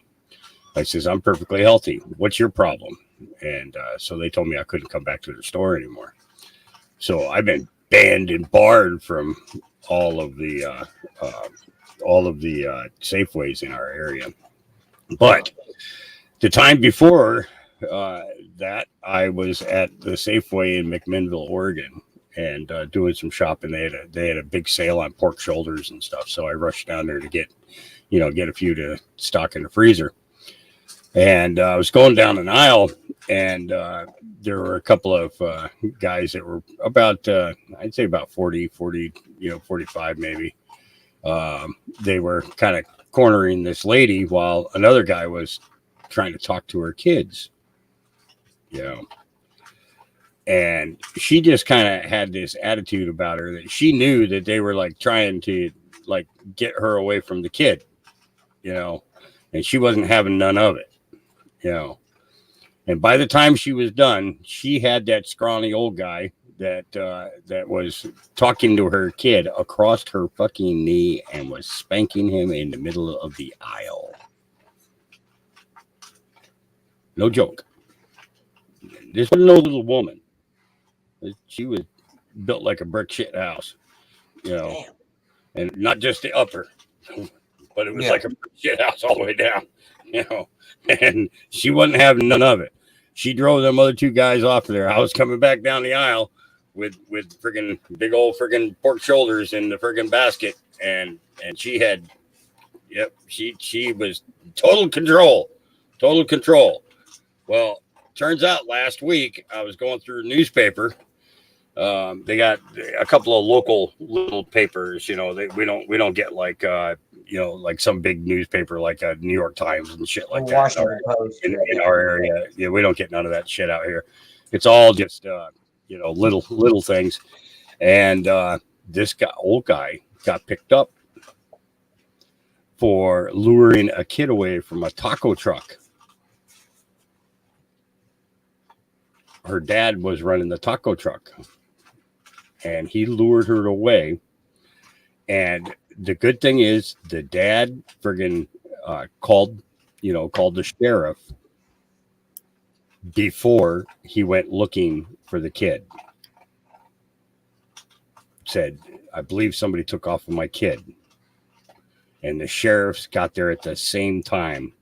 I says, I'm perfectly healthy. What's your problem? And so they told me I couldn't come back to the store anymore. So I've been banned and barred from all of the Safeways in our area. But the time before that, I was at the Safeway in McMinnville, Oregon, and doing some shopping. They had a big sale on pork shoulders and stuff. So I rushed down there to get a few to stock in the freezer. And I was going down an aisle, and there were a couple of guys that were about, I'd say about 40, 45 maybe. They were kind of cornering this lady while another guy was trying to talk to her kids, you know. And she just kind of had this attitude about her that she knew that they were like trying to like get her away from the kid, you know, and she wasn't having none of it, you know. And by the time she was done, she had that scrawny old guy that was talking to her kid across her fucking knee and was spanking him in the middle of the aisle. No joke. This was no little woman. She was built like a brick shit house, you know. Damn. And not just the upper, but it was like a brick shit house all the way down, you know. And she wasn't having none of it. She drove them other two guys off of there. I was coming back down the aisle with friggin' big old friggin' pork shoulders in the friggin' basket, and she had, she was total control. Well, turns out last week I was going through a newspaper. They got a couple of local little papers, you know. We don't get like like some big newspaper like a New York Times and shit like that in our area. Yeah, we don't get none of that shit out here. It's all just little things. And this old guy got picked up for luring a kid away from a taco truck. Her dad was running the taco truck, and he lured her away. And the good thing is the dad friggin' called the sheriff before he went looking for the kid. Said, I believe somebody took off with my kid. And the sheriffs got there at the same time.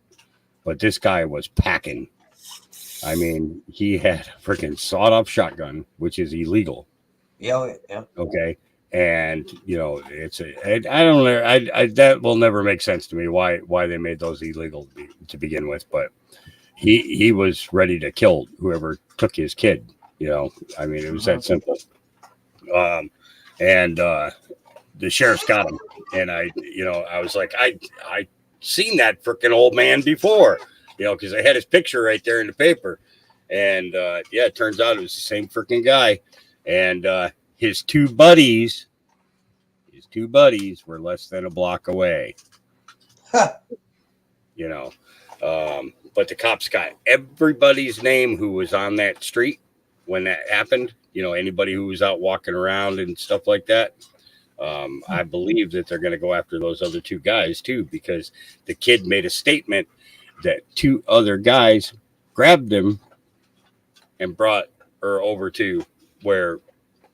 But this guy was packing. I mean, he had a freaking sawed-off shotgun, which is illegal. Yeah. Okay. And I don't know. That will never make sense to me why they made those illegal to begin with. But he was ready to kill whoever took his kid. You know, I mean, it was that simple. And the sheriff's got him. And I was like, I seen that freaking old man before. You know, because I had his picture right there in the paper. And, it turns out it was the same freaking guy. And his two buddies were less than a block away. Huh. You know, but the cops got everybody's name who was on that street when that happened. You know, anybody who was out walking around and stuff like that. I believe that they're going to go after those other two guys too, because the kid made a statement that two other guys grabbed him and brought her over to where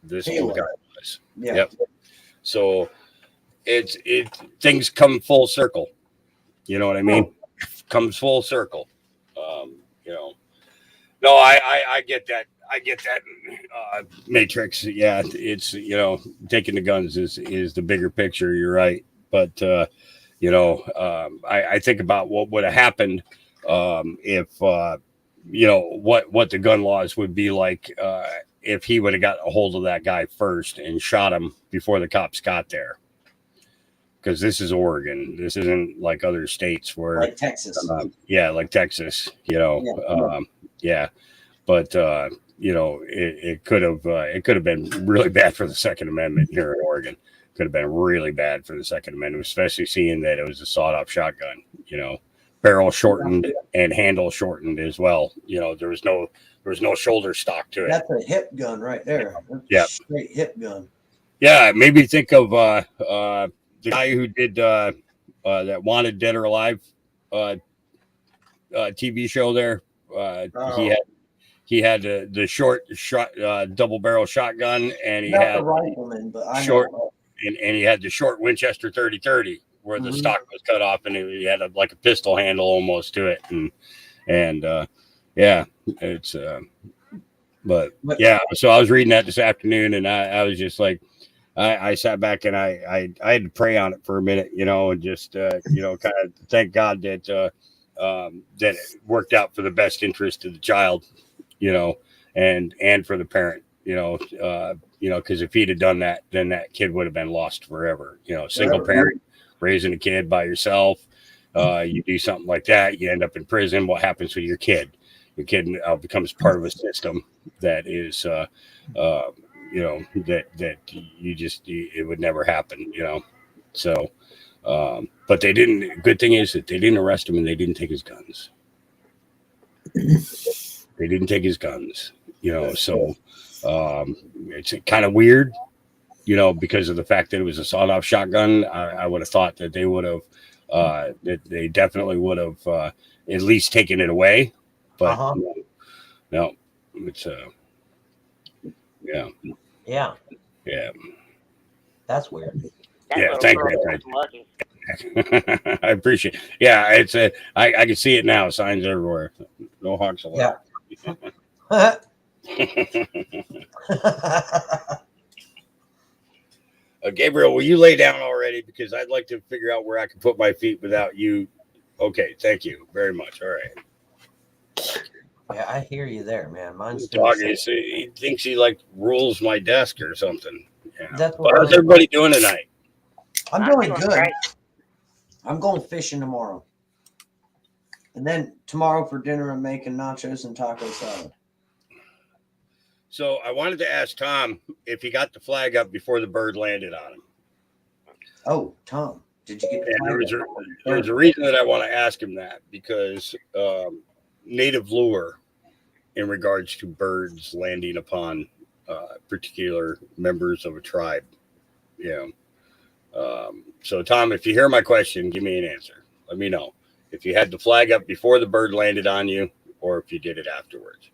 this little guy was. Yeah. Yep. So it things come full circle. You know what I mean? Comes full circle. You know. No, I get that. I get that. Matrix. Yeah, it's taking the guns is the bigger picture. You're right, but I think about what would have happened if what the gun laws would be like if he would have got a hold of that guy first and shot him before the cops got there. Because this is Oregon. This isn't like other states where, like Texas. Like Texas. But it could have been really bad for the Second Amendment here in Oregon. Could have been really bad for the Second Amendment, especially seeing that it was a sawed-off shotgun. Barrel shortened and handle shortened as well. There was no shoulder stock to it. That's a hip gun right there. Yeah, straight hip gun. Yeah, it made me think of the guy who did that Wanted Dead or Alive TV show. There, he had the short shot double barrel shotgun, and he had the rifleman, but I short, know. and he had the short Winchester 30-30 where the stock was cut off, and he had like a pistol handle almost to it, and it's but yeah. So I was reading that this afternoon, and I was just like. I sat back and I had to pray on it for a minute, and just kind of thank God that that it worked out for the best interest of the child, and for the parent, because if he'd have done that, then that kid would have been lost forever. Single parent raising a kid by yourself, you do something like that, you end up in prison. What happens with your kid? Your kid becomes part of a system that is. That it would never happen, So, but they didn't. Good thing is that they didn't arrest him and they didn't take his guns. They didn't take his guns, So, it's kind of weird, because of the fact that it was a sawed-off shotgun. I would have thought that they would have, that they definitely would have at least taken it away, but no, it's Yeah. That's weird. Thank you. I appreciate it. Yeah, it's I can see it now. Signs everywhere. No hawks allowed. Yeah. Gabriel, will you lay down already? Because I'd like to figure out where I can put my feet without you. Okay, thank you very much. All right. Yeah, I hear you there, man. Mine's dog he thinks he rules my desk or something. Yeah. That's what how's everybody doing tonight? I'm doing good. Great. I'm going fishing tomorrow. And then tomorrow for dinner I'm making nachos and taco salad. So I wanted to ask Tom if he got the flag up before the bird landed on him. Oh, Tom, did you get the flag up? There was a reason that I want to ask him that, because native lure in regards to birds landing upon particular members of a tribe. So Tom, if you hear my question, give me an answer. Let me know if you had the flag up before the bird landed on you or if you did it afterwards.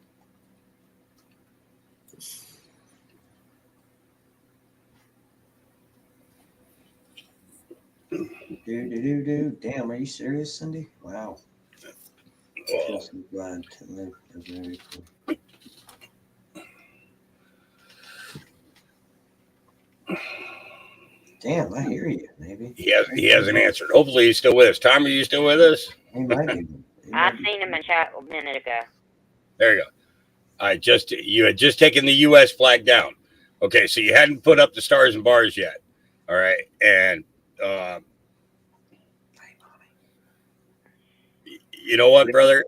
Damn, are you serious, Cindy? Wow. Oh. Glad. Very cool. Damn, I hear you. Maybe he hasn't answered. Hopefully, he's still with us. Tom, are you still with us? He might be. I seen him in chat a minute ago. There you go. You had just taken the U.S. flag down. Okay, so you hadn't put up the stars and bars yet. All right, and you know what, brother?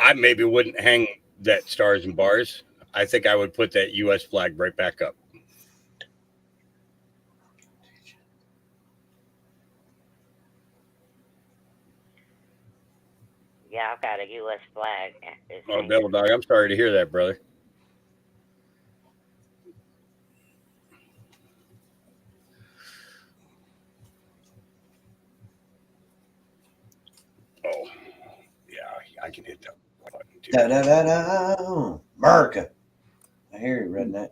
I maybe wouldn't hang that stars and bars. I think I would put that U.S. flag right back up. Yeah, I've got a U.S. flag. Oh, Devil Dog, I'm sorry to hear that, brother. I can hit that button too. Da da da da. America. I hear you, redneck.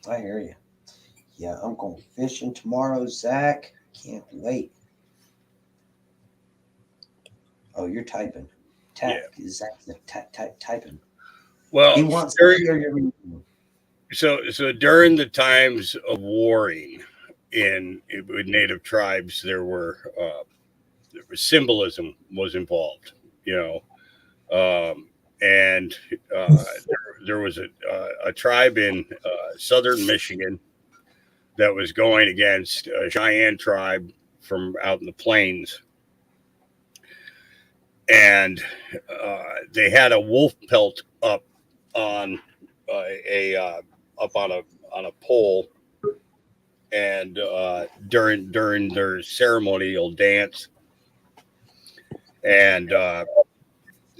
I hear you. Yeah, I'm going fishing tomorrow, Zach. Can't wait. Oh, you're typing. Zach's typing. Well, He wants to hear your reading. so during the times of warring with native tribes, there was symbolism was involved, and there was a tribe in southern Michigan that was going against a Cheyenne tribe from out in the plains, and they had a wolf pelt up on up on a pole, and during their ceremonial dance, and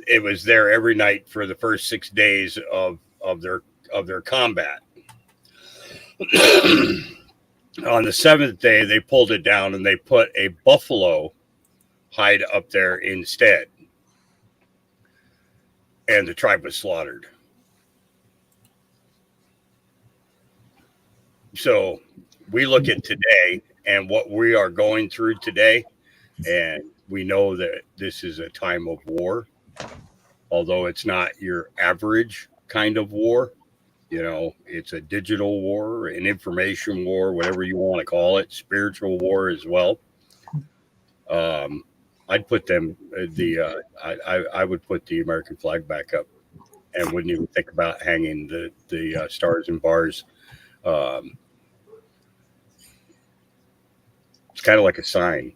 it was there every night for the first 6 days of their combat. On the 7th day, they pulled it down and they put a buffalo hide up there instead, and the tribe was slaughtered. So we look at today and what we are going through today, and we know that this is a time of war, although it's not your average kind of war. It's a digital war, an information war, whatever you want to call it, spiritual war as well. I'd put them I would put the American flag back up and wouldn't even think about hanging the stars and bars. It's kind of like a sign,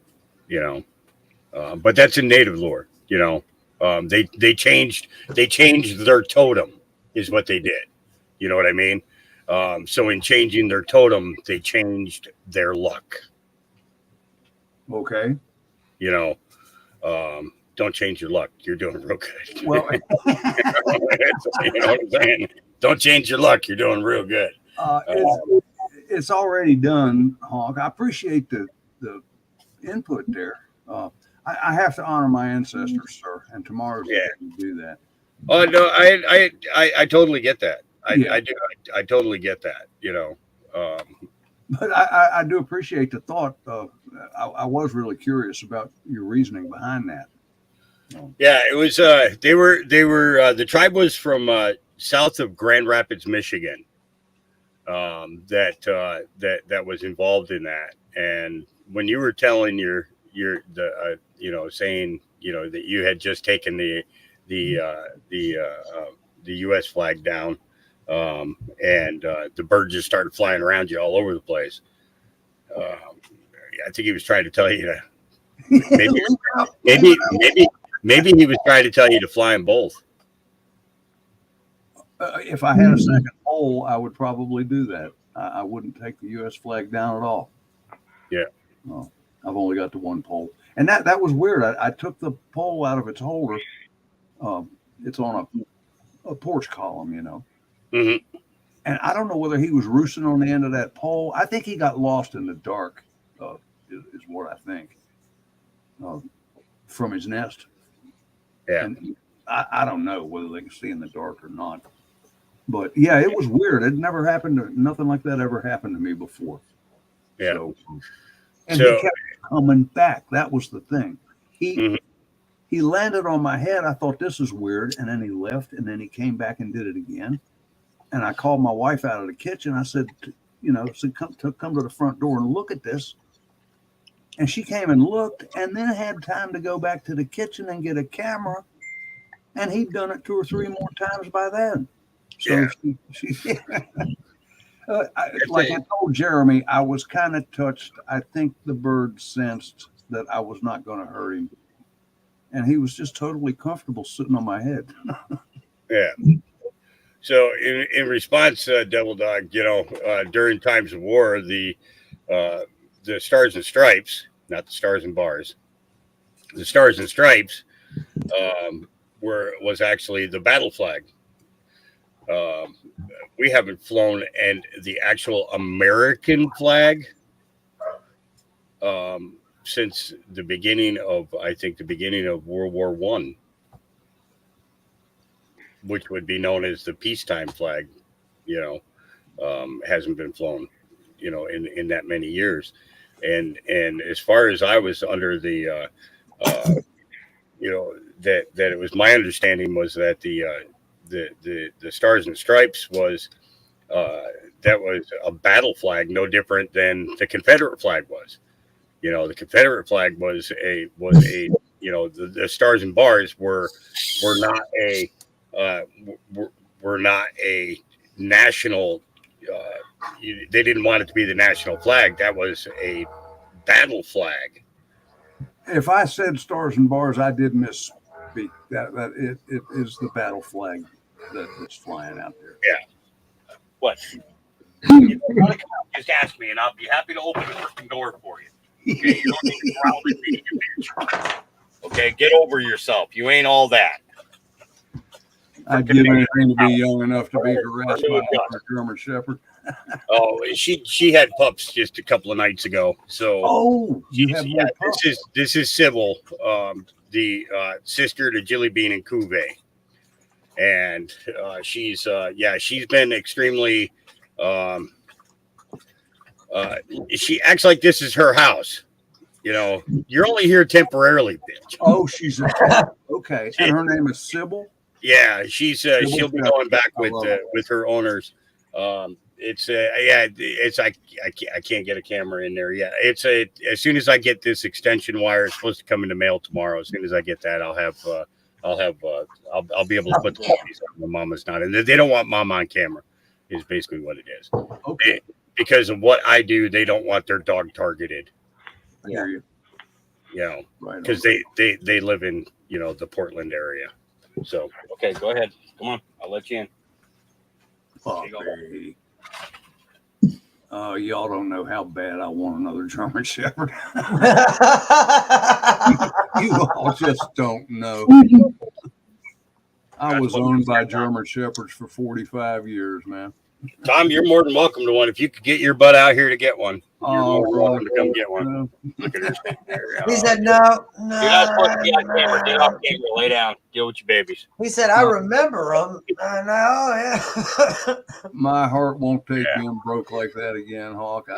but that's in native lore. They changed their totem is what they did. You know what I mean? So in changing their totem, they changed their luck. Okay. Don't change your luck. You're doing real good. Well, you know what I'm saying? Don't change your luck. You're doing real good. It's already done, Hawk. I appreciate the input there. I have to honor my ancestors, sir, and tomorrow's the day to do that. Oh no, I totally get that. I do. I totally get that. But I do appreciate the thought. I was really curious about your reasoning behind that. Yeah, it was. They were. The tribe was from south of Grand Rapids, Michigan. That was involved in that. And when you were telling saying that you had just taken the U.S. flag down, and the bird just started flying around you all over the place. I think he was trying to tell you to maybe he was trying to tell you to fly them both. If I had a second pole, I would probably do that. I wouldn't take the U.S. flag down at all. Yeah. I've only got the one pole. And that was weird. I took the pole out of its holder. It's on a porch column, Mm-hmm. And I don't know whether he was roosting on the end of that pole. I think he got lost in the dark, is what I think, from his nest. Yeah. And I don't know whether they can see in the dark or not. But yeah, it was weird. It never happened. Nothing like that ever happened to me before. Yeah. He kept coming back. That was the thing. He landed on my head. I thought, this is weird. And then he left, and then he came back and did it again. And I called my wife out of the kitchen. I said, come to the front door and look at this. And she came and looked, and then had time to go back to the kitchen and get a camera. And he'd done it 2 or 3 more times by then. So she like I told Jeremy, I was kind of touched. I think the bird sensed that I was not going to hurt him. And he was just totally comfortable sitting on my head. Yeah. So in response, Devil Dog, during times of war, the Stars and Stripes, not the Stars and Bars, the Stars and Stripes was actually the battle flag. We haven't flown and the actual American flag since the beginning of World War I. which would be known as the peacetime flag, hasn't been flown, in that many years. And as far as I was under the, that it was my understanding was that the Stars and Stripes was that was a battle flag, no different than the Confederate flag was. The Confederate flag was a the Stars and Bars were not a national. They didn't want it to be the national flag. That was a battle flag. If I said Stars and Bars, I did misspeak. That it is the battle flag that's flying out there. Yeah. What? You don't want to come out, just ask me, and I'll be happy to open the freaking door for you. Okay, you don't need to growl at me, you bitch. Okay, get over yourself. You ain't all that. I'd give anything to be young enough to be harassed by a German Shepherd. Oh, she had pups just a couple of nights ago. So this is Sybil, the sister to Jilly Bean and Cuvée, and she's been extremely. She acts like this is her house. You're only here temporarily, bitch. Oh, she's okay. And her name is Sybil. Yeah, she'll be going back with her owners. I can't get a camera in there yet. As soon as I get this extension wire, it's supposed to come in the mail tomorrow. As soon as I get that, I'll be able to put the puppies on when Mama's not. And they don't want Mama on camera, is basically what it is. Okay. Because of what I do, they don't want their dog targeted. I hear you. Because they live in the Portland area. So okay, go ahead. Come on, I'll let you in. Puppy. Y'all don't know how bad I want another German Shepherd. You all just don't know. I was owned by German Shepherds for 45 years, man. Tom, you're more than welcome to one. If you could get your butt out here to get one, you're more than welcome to come get one. Look at her standing there. He said, no. You're not supposed to be on camera. Get off camera. Lay down. Deal with your babies. He said, I remember them. I know, yeah. My heart won't take being broke like that again, Hawk.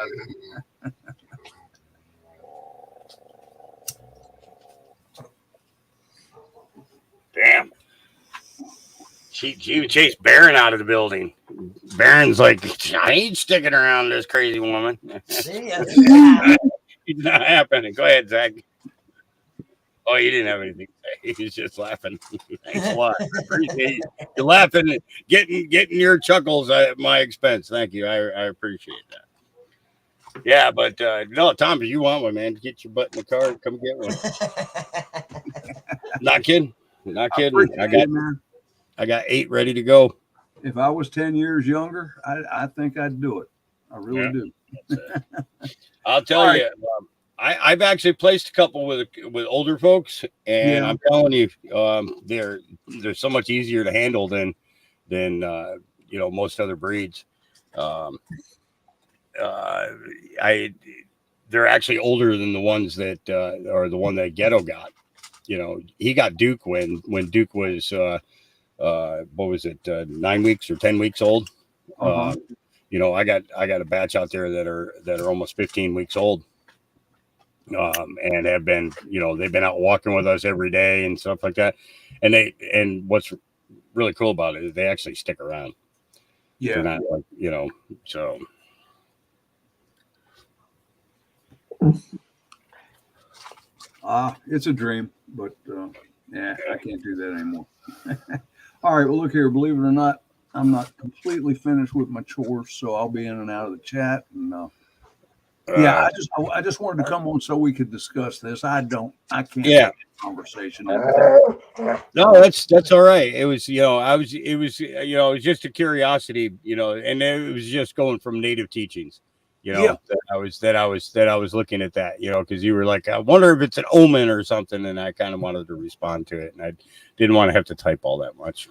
Damn. She even chased Barron out of the building. Barron's like, I ain't sticking around this crazy woman. See, It's not happening. Go ahead, Zach. Oh, you didn't have anything to say. He was just laughing. Thanks a lot. I appreciate you laughing, getting your chuckles at my expense. Thank you. I appreciate that. Yeah, but no, Tom, if you want one, man, get your butt in the car and come get one. Not kidding. Not kidding. I got 8 ready to go. If I was 10 years younger, I think I'd do it. I really do. I'll tell you, I've actually placed a couple with older folks, and I'm telling you, they're so much easier to handle than most other breeds. They're actually older than the ones that or the one that Ghetto got. He got Duke when Duke was what was it, 9 weeks or 10 weeks old. I got a batch out there that are almost 15 weeks old, and have been, they've been out walking with us every day and stuff like that. And what's really cool about it is they actually stick around. Yeah. They're not like, so. It's a dream, but I can't do that anymore. All right, well, look here. Believe it or not, I'm not completely finished with my chores, so I'll be in and out of the chat. And I just wanted to come on so we could discuss this. I can't have a conversation. No, that's all right. It was, it was just a curiosity, and it was just going from native teachings. That I was looking at that, because you were like, I wonder if it's an omen or something, and I kind of wanted to respond to it, and I didn't want to have to type all that much.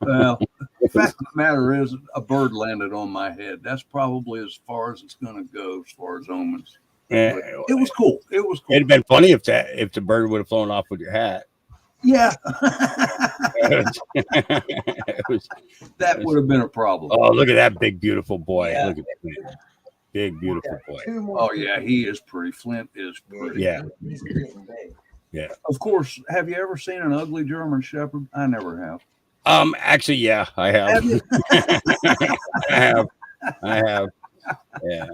Well, the fact of the matter is, a bird landed on my head. That's probably as far as it's going to go as far as omens. Yeah, it was cool. It was cool. It'd been funny if the bird would have flown off with your hat. Yeah. It was, That would have been a problem. oh, look at that big, beautiful boy. Yeah. Look at that big, beautiful boy. 2 more. Oh yeah, he is pretty. Flint is pretty. Yeah. He's getting big. Of course, have you ever seen an ugly German Shepherd? I never have. Actually, yeah, I have. Have you? I have. Yeah.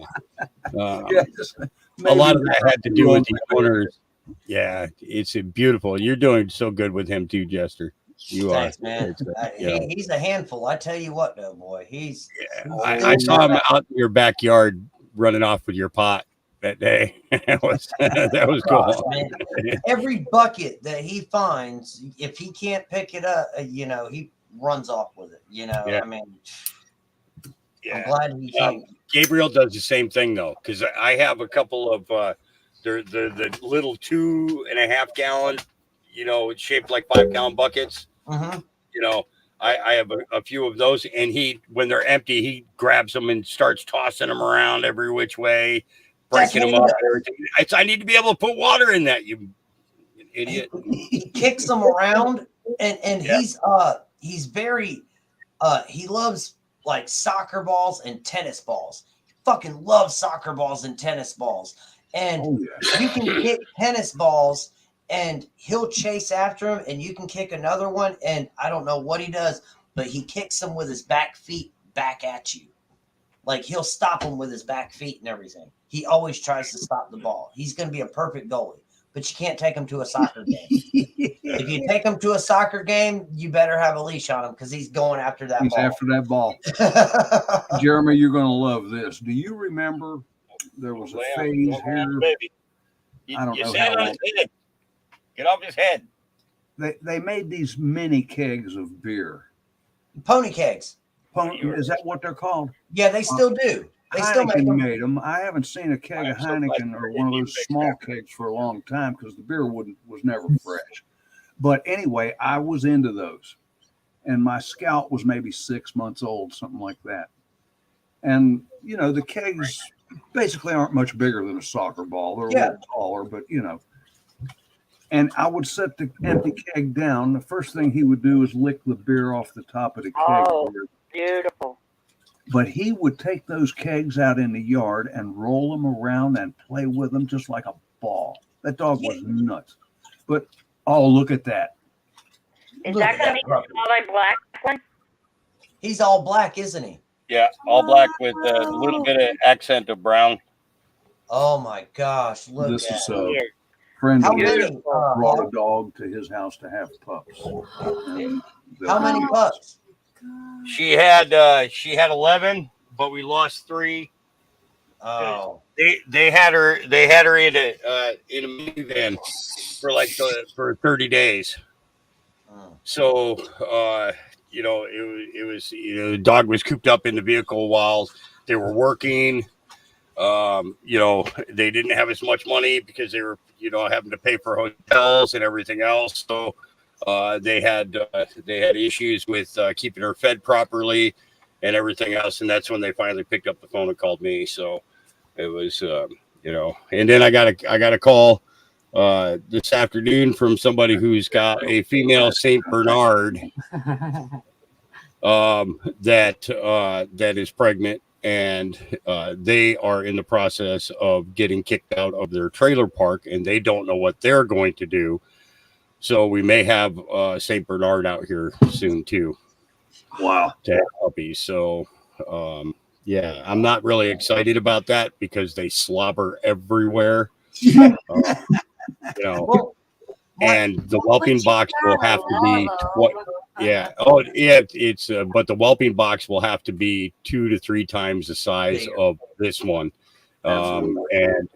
Yes. A lot of Maybe- that had to do with the owners. Yeah, it's a beautiful. You're doing so good with him too, Jester. You Thanks, are. man. Yeah. He's a handful. I tell you what, though, boy. He's. I saw him out in your backyard running off with your pot that day. that was Gosh, cool. man. Every bucket that he finds, if he can't pick it up, he runs off with it. Yeah. I mean, I'm Yeah. glad he came. Gabriel does the same thing though, because I have a couple of the little 2.5 gallon, shaped like 5 gallon buckets. Mm-hmm. I have a few of those, and when they're empty, he grabs them and starts tossing them around every which way, breaking them up. I need to be able to put water in that, you idiot. He kicks them around, and Yeah. he's very he loves like soccer balls and tennis balls. He fucking loves soccer balls and tennis balls. And Oh yeah. you can kick tennis balls and he'll chase after him, and you can kick another one, and I don't know what he does, but he kicks them with his back feet back at you. Like he'll stop them with his back feet and everything. He always tries to stop the ball. He's going to be a perfect goalie, but you can't take him to a soccer game. If you take him to a soccer game, you better have a leash on him because he's going after that He's ball. after that ball. Jeremy, you're going to love this. Do you remember there was a phase here? Baby. I don't know sat how on his head. Get off his head. They made these mini kegs of beer. Pony kegs. Is that what they're called? Yeah, they still do. They still make Heineken them. made them. I haven't seen a keg of Heineken or one of those small kegs for a long time because the beer was never fresh. But anyway, I was into those. And my Scout was maybe 6 months old, something like that. And, the kegs basically aren't much bigger than a soccer ball. They're a little taller, but, And I would set the empty keg down. The first thing he would do is lick the beer off the top of the keg. Oh, beautiful. But he would take those kegs out in the yard and roll them around and play with them just like a ball. That dog was nuts. But, oh, look at that. Is Look that at going to that be the puppy. solid black one? He's all black, isn't he? Yeah, all black with a little bit of accent of brown. Oh my gosh! Look This at is it. a Yes. friend How of mine many? brought a dog to his house to have pups. And How many pups? She had 11, but we lost 3. Oh, They had her in a minivan for 30 days. oh. So it was the dog was cooped up in the vehicle while they were working. They didn't have as much money because they were having to pay for hotels and everything else. So they had issues with keeping her fed properly and everything else. And that's when they finally picked up the phone and called me. So it was and then I got a call this afternoon from somebody who's got a female Saint Bernard that is pregnant, and they are in the process of getting kicked out of their trailer park, and they don't know what they're going to do. So we may have Saint Bernard out here soon too. Wow. To have puppies. So yeah, I'm not really excited about that because they slobber everywhere. Well, And the whelping box will have to be yeah. Oh, yeah. It's but the whelping box will have to be 2 to 3 times the size of this one, and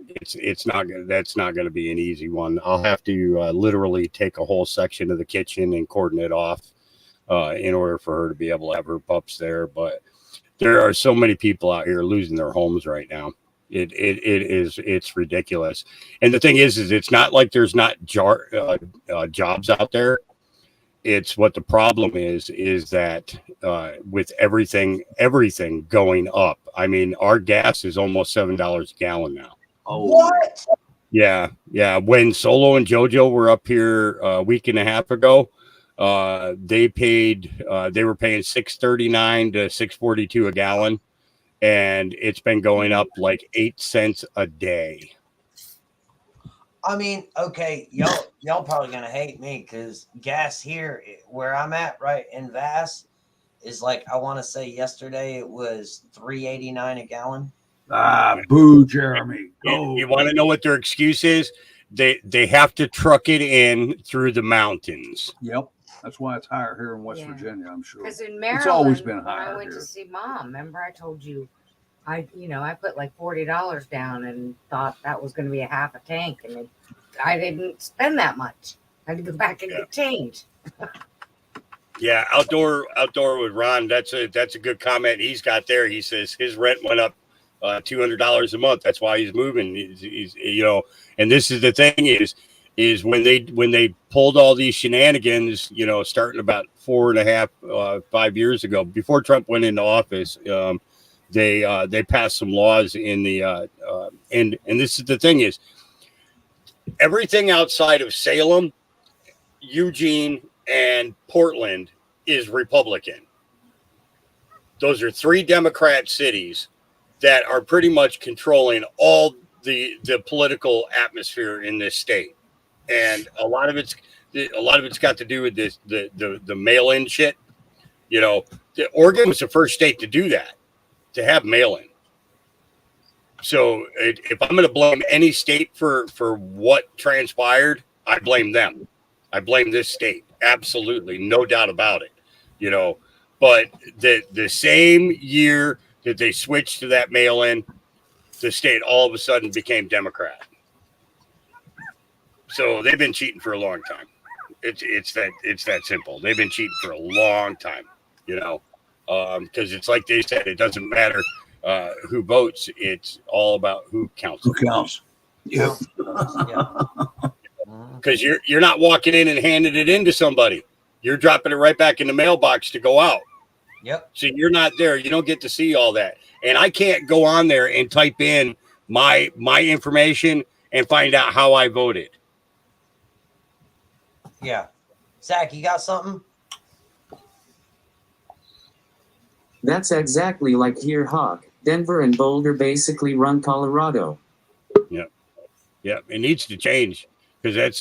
it's not gonna. That's not going to be an easy one. I'll have to literally take a whole section of the kitchen and cordon it off in order for her to be able to have her pups there. But there are so many people out here losing their homes right now. It's ridiculous. And the thing is it's not like there's not jobs out there. It's what the problem is that with everything going up. I mean, our gas is almost $7 a gallon now. Oh, what? Yeah. When Solo and JoJo were up here a week and a half ago, they were paying $6.39 to $6.42 a gallon, and it's been going up like 8 cents a day. I mean, okay, y'all probably gonna hate me because gas here where I'm at, right in Vass, is like, I want to say yesterday it was $3.89 a gallon. Boo, Jeremy. You want to know what their excuse is? They have to truck it in through the mountains. Yep. That's why it's higher here in West Yeah. Virginia, I'm sure. Because in Maryland, It's always been when higher I went here. to see Mom, remember I told you, I put like $40 down and thought that was going to be a half a tank, and I didn't spend that much. I had to go back and get change. Yeah, outdoor with Ron. That's a good comment he's got there. He says his rent went up $200 a month. That's why he's moving. He's and this is the thing is when they pulled all these shenanigans, starting about 5 years ago, before Trump went into office, they passed some laws in the and this is the thing is everything outside of Salem, Eugene, and Portland is Republican. Those are 3 Democrat cities that are pretty much controlling all the political atmosphere in this state, and a lot of it's got to do with this the mail-in shit. Oregon was the first state to do that, to have mail-in. So if I'm going to blame any state for what transpired, I blame them. I blame this state. Absolutely, no doubt about it. But the same year that they switched to that mail-in, the state all of a sudden became Democrat. So they've been cheating for a long time. It's that simple. They've been cheating for a long time. Because it's like they said, it doesn't matter who votes. It's all about who counts. Who counts? Yep. Because you're not walking in and handing it into somebody. You're dropping it right back in the mailbox to go out. Yep. So you're not there. You don't get to see all that. And I can't go on there and type in my information and find out how I voted. Yeah. Zach, you got something? That's exactly like here, Hawk. Denver and Boulder basically run Colorado. Yeah, it needs to change because that's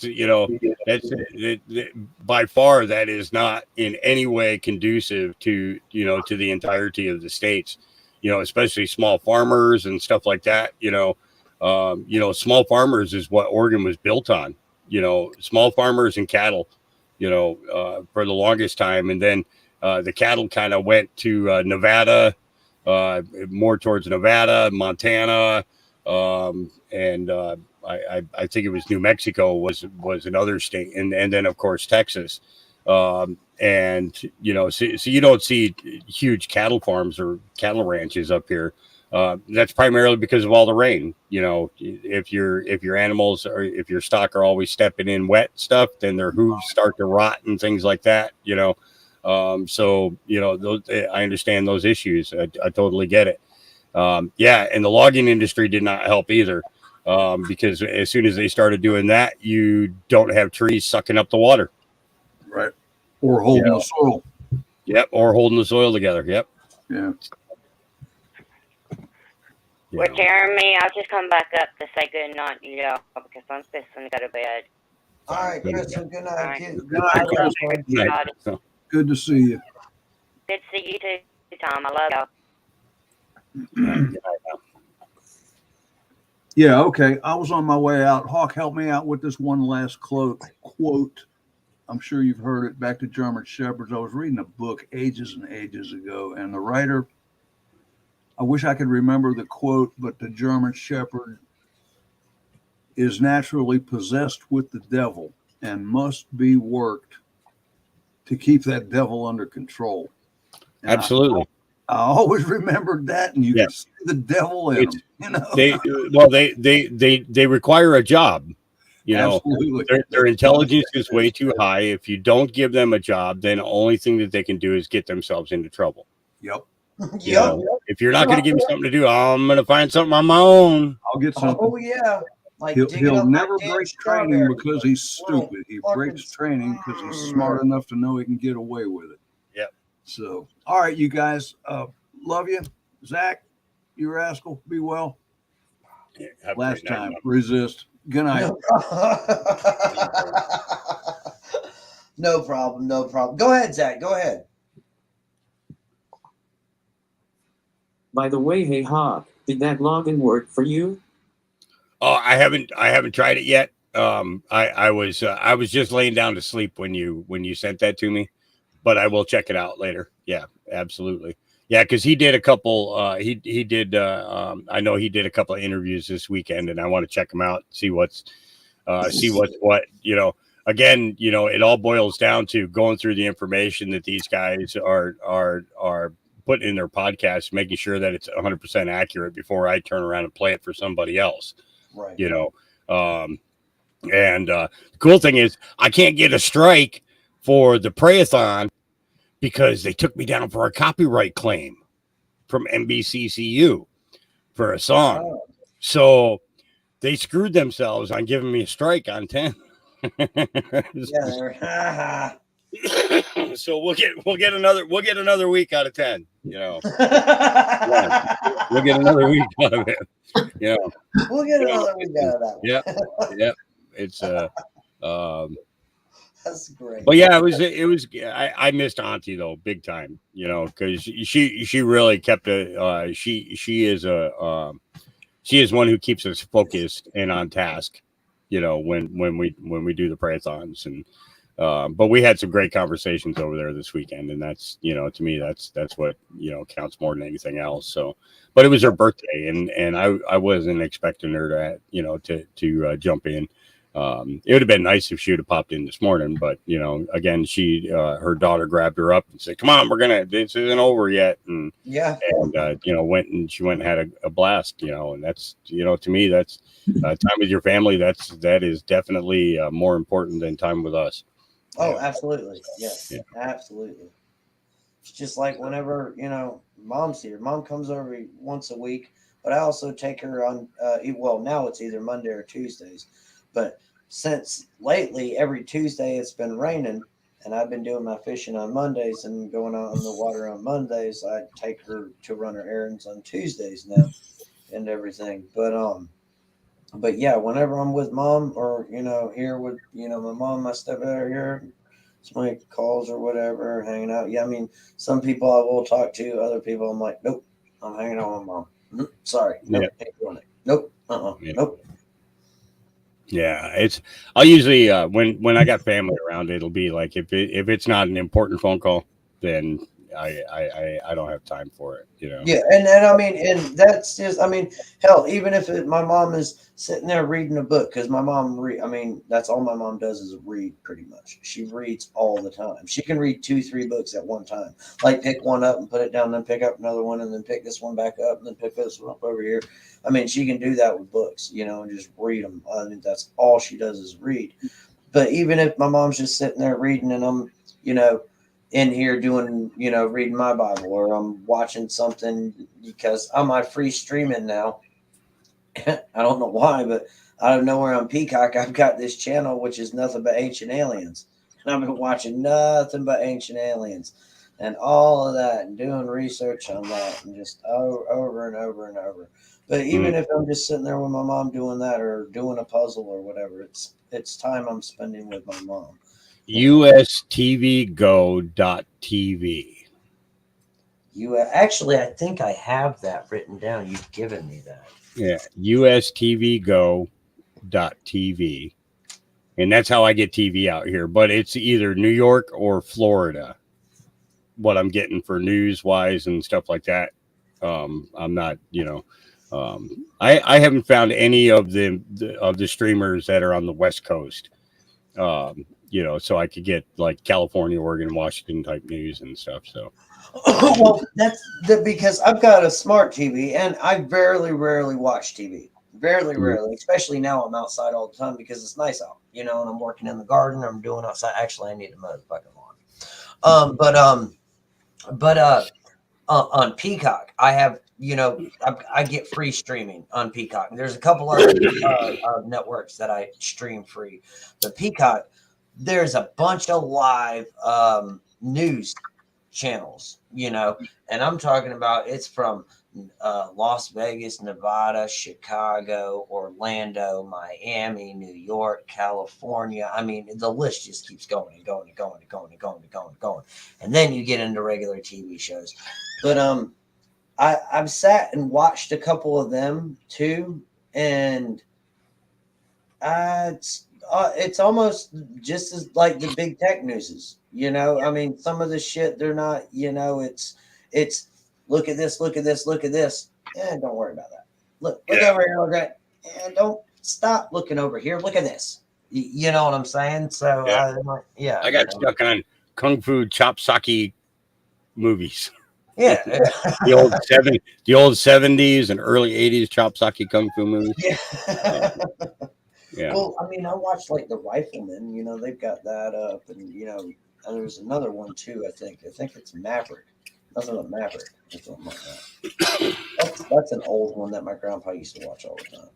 by far that is not in any way conducive to the entirety of the states. Especially small farmers and stuff like that. Small farmers is what Oregon was built on. Small farmers and cattle. For the longest time, and then the cattle kind of went to Nevada, more towards Nevada, Montana, and I think it was New Mexico was another state, and then of course Texas, and so you don't see huge cattle farms or cattle ranches up here. That's primarily because of all the rain. If your animals or if your stock are always stepping in wet stuff, then their hooves start to rot and things like that. So those, I understand those issues. I totally get it. And the logging industry did not help either, because as soon as they started doing that, you don't have trees sucking up the water, right? Or holding the soil. Yep, or holding the soil together. Yep. Yeah. Well, Jeremy, I'll just come back up to say good night to y'all because I'm fixing to go to bed. All right, Crystal. Good night. Right. Good Good night. night, Everybody. Good to see you. Good to see you too, Tom. I love y'all. Yeah, okay. I was on my way out. Hawk, help me out with this one last quote. I'm sure you've heard it. Back to German Shepherds. I was reading a book ages and ages ago, and the writer, I wish I could remember the quote, but the German Shepherd is naturally possessed with the devil and must be worked to keep that devil under control. And Absolutely. I always remembered that, and you can see the devil in them. They require a job. Absolutely. Their intelligence is way too high. If you don't give them a job, then the only thing that they can do is get themselves into trouble. Yep. If you're not going to give me something to do, I'm going to find something on my own. I'll get something. Oh yeah. Like He'll, digging he'll up my never damn break training strawberry. because he's Little stupid. He fucking- breaks training because he's smart enough to know he can get away with it. Yep. So, all right, you guys, love you. Zach, you rascal, be well. Yeah, have a Last great night, time, man. resist. Good night. No problem. No problem. No problem. Go ahead, Zach. Go ahead. By the way, hey Hawk, did that login work for you? Oh, I haven't tried it yet. I was just laying down to sleep when you sent that to me, but I will check it out later. Yeah, absolutely. Yeah, because he did a couple. He did. I know he did a couple of interviews this weekend, and I want to check them out. See what's what. Again, it all boils down to going through the information that these guys are putting in their podcast, making sure that it's 100% accurate before I turn around and play it for somebody else. Right. The cool thing is I can't get a strike for the Prayathon because they took me down for a copyright claim from NBCCU for a song. Oh. So they screwed themselves on giving me a strike on 10. Yeah. So we'll get another week out of 10, We'll get another week out of it. We'll get another week out of that one. Yeah. It's That's great. but yeah, it was I missed Auntie though, big time, because she really kept she is one who keeps us focused and on task, when we do the prayathons. And but we had some great conversations over there this weekend, and that's to me that's what counts more than anything else. So, but it was her birthday, and I wasn't expecting her to jump in. It would have been nice if she would have popped in this morning, but again, her daughter grabbed her up and said, "Come on, this isn't over yet." And went and had a blast, and that's to me that's time with your family. That is definitely more important than time with us. Oh, absolutely. Yes, Yeah. absolutely. It's just like whenever, mom's here. Mom comes over once a week, but I also take her on, now it's either Monday or Tuesdays. But since lately, every Tuesday it's been raining, and I've been doing my fishing on Mondays and going out on the water on Mondays. I take her to run her errands on Tuesdays now and everything. But yeah, whenever I'm with mom or, here with, my mom, my stepdad here, somebody calls or whatever, hanging out. Yeah, I mean, some people I will talk to, other people I'm like, nope, I'm hanging out with mom. Sorry. Nope, ain't doing it. Nope. Yeah. Nope. Yeah, I'll usually when I got family around, it'll be like if it's not an important phone call, then I don't have time for it, Yeah, and I mean, and that's just, I mean, hell, even if my mom is sitting there reading a book, because my mom that's all my mom does is read pretty much. She reads all the time. She can read 2-3 books at one time, like pick one up and put it down, then pick up another one, and then pick this one back up, and then pick this one up over here. I mean, she can do that with books, and just read them. I mean, that's all she does is read. But even if my mom's just sitting there reading and I'm, in here doing, reading my Bible, or I'm watching something because I'm on free streaming now. I don't know why, but out of nowhere on Peacock, I've got this channel, which is nothing but Ancient Aliens. And I've been watching nothing but Ancient Aliens and all of that and doing research on that and just over and over and over. But even if I'm just sitting there with my mom doing that or doing a puzzle or whatever, it's time I'm spending with my mom. ustvgo.tv. Actually, I think I have that written down. You've given me that. Yeah, ustvgo.tv. And that's how I get TV out here. But it's either New York or Florida, what I'm getting for news wise and stuff like that. I'm not, I haven't found any of the streamers that are on the West Coast. So I could get like California, Oregon, Washington type news and stuff. So, well, that's because I've got a smart TV and I rarely watch TV. Rarely, especially now I'm outside all the time because it's nice out, and I'm working in the garden. I'm doing outside. Actually, I need to mow the fucking lawn. on Peacock. I have, I get free streaming on Peacock. There's a couple other networks that I stream free. The Peacock, there's a bunch of live news channels, and I'm talking about it's from Las Vegas, Nevada, Chicago, Orlando, Miami, New York, California. I mean, the list just keeps going and going and going and going and going and going and going. And then you get into regular TV shows. But I've sat and watched a couple of them too, and it's almost just as like the big tech newses. I mean, some of the shit they're not. It's look at this, look at this, look at this. Don't worry about that. Look over here, look at it. And don't stop looking over here. Look at this. You know what I'm saying? So I got stuck on Kung Fu Chop Saki movies. Yeah. the old 70s and early 80s Chop Saki Kung Fu movies. Yeah. Well, I mean, I watched like The Rifleman, they've got that up, and there's another one too, I think it's Maverick. Nothing but Maverick or something like that. That's an old one that my grandpa used to watch all the time.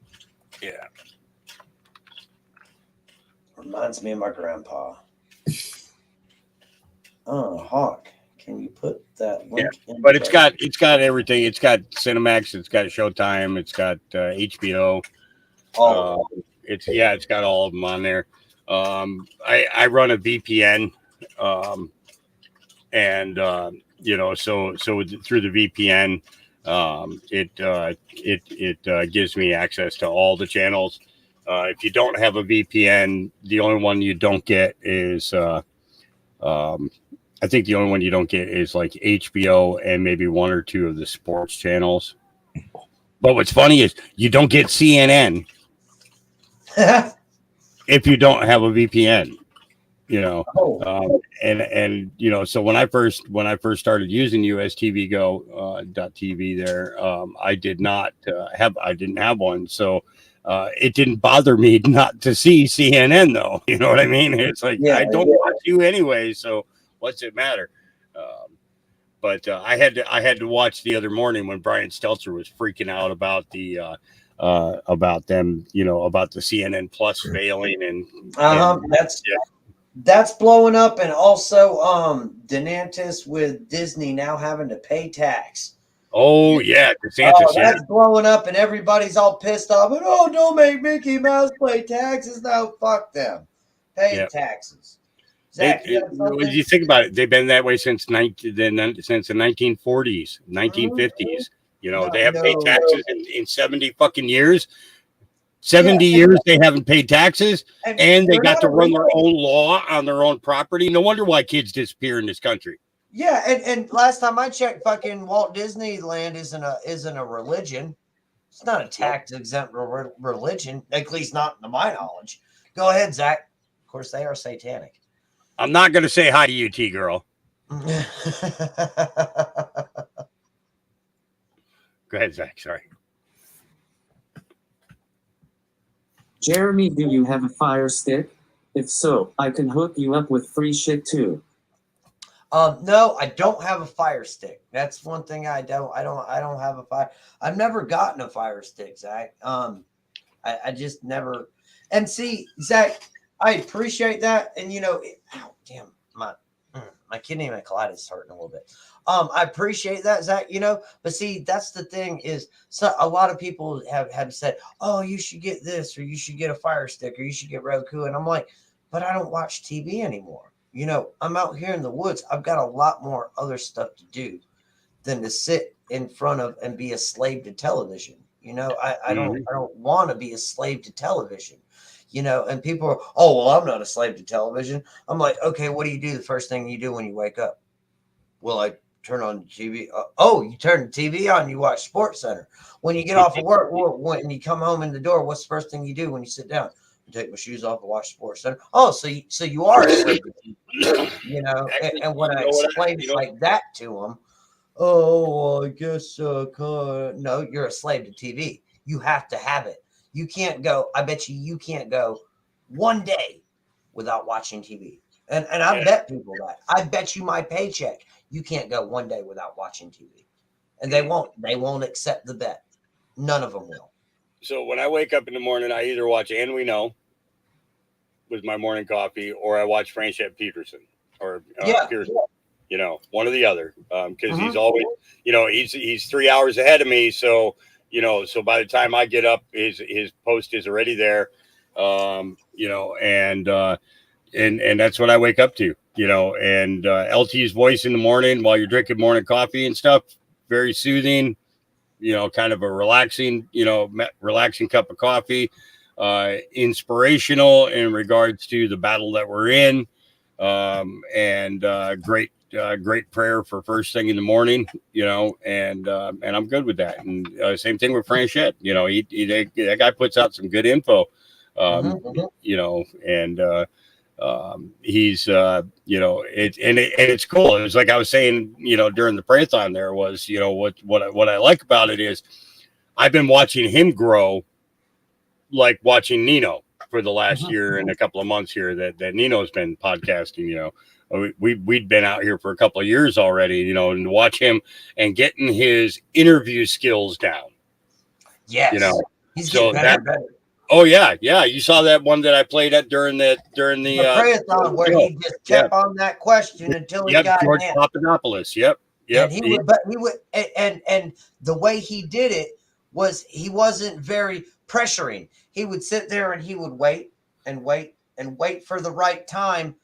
Yeah. Reminds me of my grandpa. Oh, Hawk. Can you put that link in? But it's got everything. It's got Cinemax, it's got Showtime, it's got HBO. It's got all of them on there. I run a VPN, and so through the VPN, it gives me access to all the channels. If you don't have a VPN, the only one you don't get is I think the only one you don't get is like HBO and maybe one or two of the sports channels. But what's funny is you don't get CNN if you don't have a VPN. So when I first started using USTV Go .tv there, I didn't have one, so it didn't bother me not to see CNN though. You know what I mean? It's like I don't watch you anyway, so what's it matter? But I had to watch the other morning when Brian Stelter was freaking out about about them, about the CNN Plus failing and that's blowing up, and also DeSantis with Disney now having to pay tax. Oh yeah, DeSantis. That's blowing up, and everybody's all pissed off. And don't make Mickey Mouse pay taxes. No, fuck them. Pay taxes. Zach, when you think about it, they've been that way since the 1940s, 1950s. They haven't paid taxes in 70 fucking years. 70 years they haven't paid taxes, and they got to run their own law on their own property. No wonder why kids disappear in this country. Yeah, and last time I checked, fucking Walt Disneyland isn't a religion. It's not a tax-exempt religion, at least not to my knowledge. Go ahead, Zach. Of course, they are satanic. I'm not going to say hi to you, T-girl. Go ahead, Zach. Sorry. Jeremy, do you have a Fire Stick? If so, I can hook you up with free shit too. No, I don't have a Fire Stick. That's one thing I don't have a fire. I've never gotten a Fire Stick, Zach. I just never. And see, Zach, I appreciate that. And damn, my kidney and my colitis is hurting a little bit. I appreciate that, Zach, but see, that's the thing is, so a lot of people have said, oh, you should get this, or you should get a Fire Stick, or you should get Roku. And I'm like, but I don't watch TV anymore. I'm out here in the woods. I've got a lot more other stuff to do than to sit in front of and be a slave to television. I don't want to be a slave to television. And people are, oh, well, I'm not a slave to television. I'm like, okay, what do you do the first thing you do when you wake up? Well, I turn on the TV. You turn the TV on, you watch Sports Center. When you get off of work, when you come home in the door, what's the first thing you do when you sit down? I take my shoes off and watch Sports Center. Oh, so you are a slave to TV, and when I explain it like that to them, oh, well, I guess, no, you're a slave to TV. You have to have it. You can't go. I bet you can't go one day without watching TV. And I bet people that. I bet you my paycheck, you can't go one day without watching TV. and they won't accept the bet. None of them will. So when I wake up in the morning, I either watch And We Know with my morning coffee, or I watch Franchette Peterson or Pearson. You know, one or the other, because he's always, you know, he's 3 hours ahead of me. So, you know, so by the time I get up, his post is already there. You know, and that's what I wake up to, you know, and LT's voice in the morning while you're drinking morning coffee and stuff, very soothing, you know, kind of a relaxing cup of coffee, inspirational in regards to the battle that we're in, and great prayer for first thing in the morning, you know, and I'm good with that. And same thing with Franchette, you know, that guy puts out some good info, you know, and he's you know, it's cool. It was like I was saying, you know, during the prayer-thon there was, you know, what I like about it is I've been watching him grow, like watching Nino for the last year and a couple of months here that Nino's been podcasting, you know. We'd been out here for a couple of years already, you know, and watch him and getting his interview skills down. Yes. You know, he's getting better and better. Oh yeah. You saw that one that I played at during the prayer-thon where he just kept on that question until he got George in. Papadopoulos. Yep. And he would, and the way he did it was he wasn't very pressuring. He would sit there and he would wait and wait and wait for the right time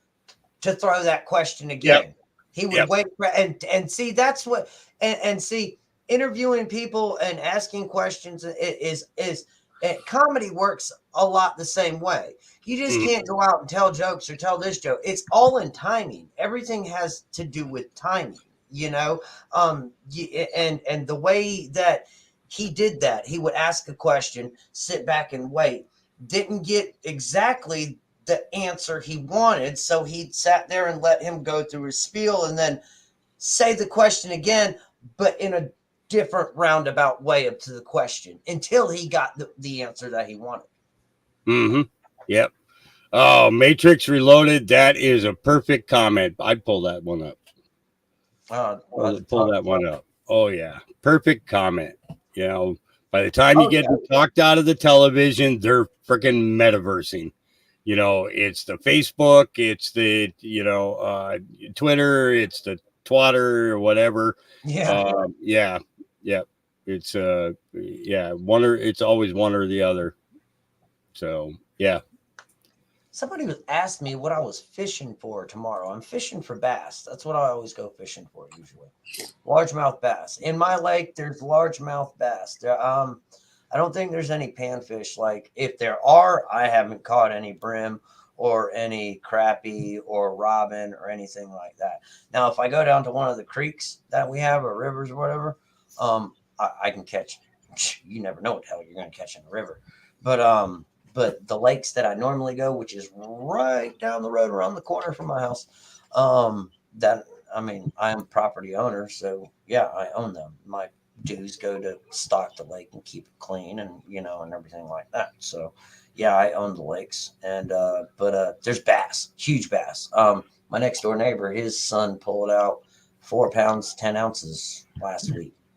to throw that question again. He would wait for, and see, that's what, and see, interviewing people and asking questions is comedy works a lot the same way. You just can't go out and tell jokes or tell this joke. It's all in timing. Everything has to do with timing, you know? And the way that he did that, he would ask a question, sit back and wait, didn't get exactly the answer he wanted. So he sat there and let him go through his spiel and then say the question again, but in a different roundabout way up to the question until he got the answer that he wanted. Yep. Oh, Matrix Reloaded. That is a perfect comment. I'd pull that one up. Pull that one up. Oh yeah. Perfect comment. You know, by the time you get talked out of the television, they're freaking metaversing. You know, it's the Facebook, it's the, you know, Twitter, it's the Twatter or whatever. Yeah. It's it's always one or the other. So yeah. Somebody was asked me what I was fishing for tomorrow. I'm fishing for bass. That's what I always go fishing for usually. Largemouth bass. In my lake, there's largemouth bass. I don't think there's any panfish. Like if there are, I haven't caught any brim or any crappie or robin or anything like that. Now, if I go down to one of the creeks that we have or rivers or whatever, I can catch. You never know what the hell you're going to catch in a river, but the lakes that I normally go, which is right down the road around the corner from my house, I am a property owner, so yeah, I own them. My dues go to stock the lake and keep it clean and, you know, and everything like that. So yeah, I own the lakes and, but there's bass, huge bass. My next door neighbor, his son pulled out 4 pounds, 10 ounces last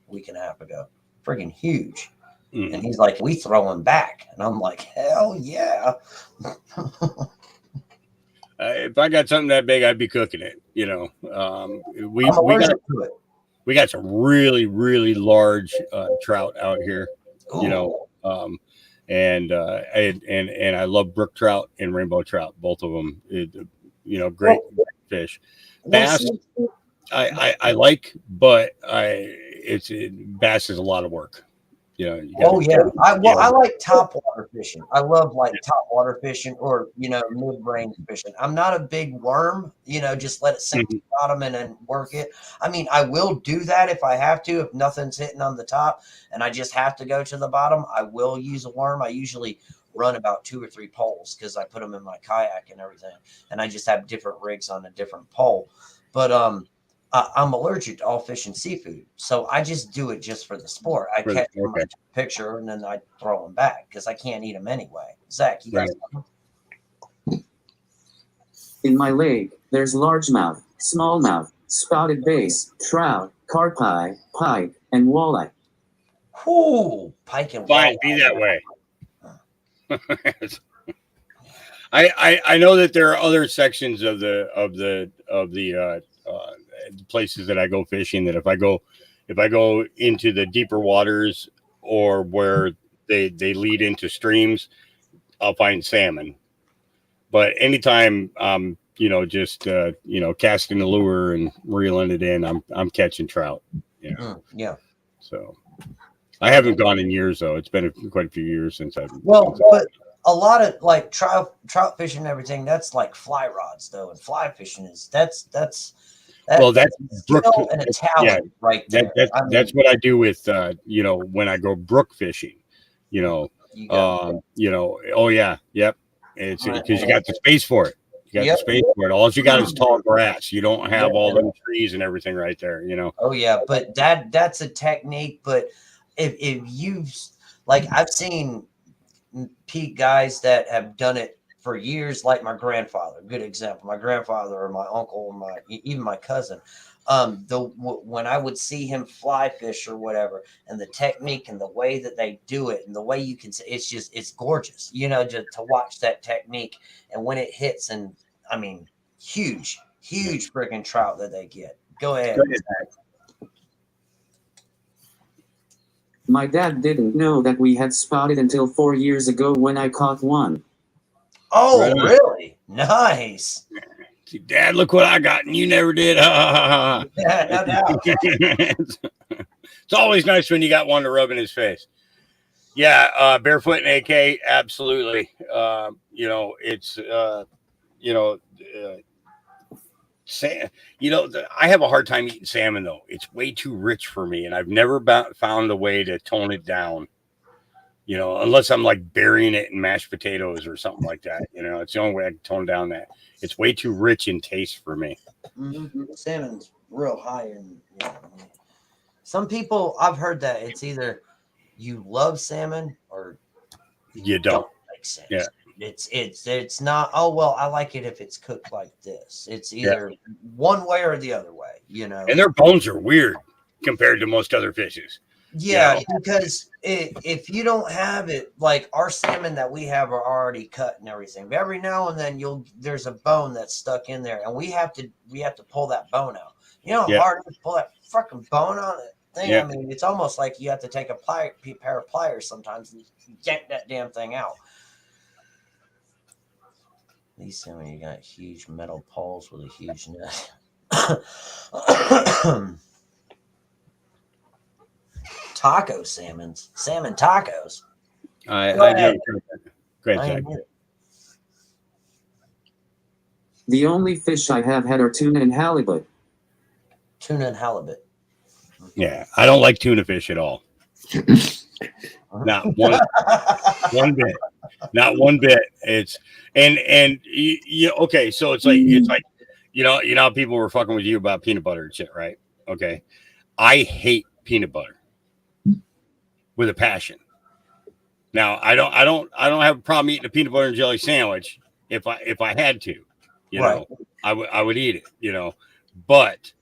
week and a half ago. Friggin' huge. And he's like, we throw him back. And I'm like, hell yeah. If I got something that big, I'd be cooking it. You know, we got some really, really large trout out here. You know, and I love brook trout and rainbow trout, both of them. You know, great fish. Bass, I like, but bass is a lot of work. You know, I like top water fishing. I love like top water fishing or, you know, mid-range fishing. I'm not a big worm, you know, just let it sink to the bottom and then work it. I mean, I will do that if I have to, if nothing's hitting on the top and I just have to go to the bottom, I will use a worm. I usually run about 2 or 3 poles because I put them in my kayak and everything. And I just have different rigs on a different pole. But, I'm allergic to all fish and seafood, so I just do it just for the sport. I catch them, I take a picture, and then I throw them back because I can't eat them anyway. Zach, you guys know? In my lake, there's largemouth, smallmouth, spotted bass, trout, carpi, pike, and walleye. Whoo, pike and Fine, walleye. be that way. I know that there are other sections of the places that I go fishing that if I go into the deeper waters or where they lead into streams, I'll find salmon. But anytime just casting the lure and reeling it in, I'm catching trout. Yeah. Yeah. So I haven't gone in years though. It's been quite a few years since I've. But a lot of like trout fishing and everything, that's like fly rods though, and fly fishing is that's Well, that's brook, and a talent right there. That's what I do with when I go brook fishing. Oh yeah, yep. It's because you got the space for it. You got the space for it. All you got is tall grass. You don't have all the trees and everything right there. Oh yeah, but that's a technique. But if you've like I've seen Pete guys that have done it for years, like my grandfather. Good example. My grandfather or my uncle, or even my cousin. When I would see him fly fish or whatever, and the technique and the way that they do it, and the way you can, it's gorgeous. Just to watch that technique, and when it hits, and I mean, huge freaking trout that they get. Go ahead. My dad didn't know that we had spotted until 4 years ago when I caught one. Oh, really? Nice. See, Dad, look what I got, and you never did. Yeah, no doubt. It's always nice when you got one to rub in his face. Yeah, barefoot and AK, absolutely. It's I have a hard time eating salmon though. It's way too rich for me, and I've never found a way to tone it down. Unless I'm like burying it in mashed potatoes or something like that. It's the only way I can tone down that. It's way too rich in taste for me. Mm-hmm. Salmon's real high in. Some people, I've heard that it's either you love salmon or you don't like salmon. Yeah. It's not. Oh well, I like it if it's cooked like this. It's either one way or the other way. And their bones are weird compared to most other fishes. Yeah, because if you don't have it, like our salmon that we have are already cut and everything. But every now and then there's a bone that's stuck in there, and we have to pull that bone out. You know how hard it is to pull that fucking bone on it thing? Yeah. I mean, it's almost like you have to take a pair of pliers sometimes and yank that damn thing out. These salmon, you got huge metal poles with a huge net. Taco salmon tacos. I do. Great. The only fish I have had are tuna and halibut. Yeah, I don't like tuna fish at all. Not one bit. Not one bit. It's okay. So it's like how people were fucking with you about peanut butter and shit, right? Okay, I hate peanut butter with a passion. Now I don't have a problem eating a peanut butter and jelly sandwich if I had to, right. I would eat it, but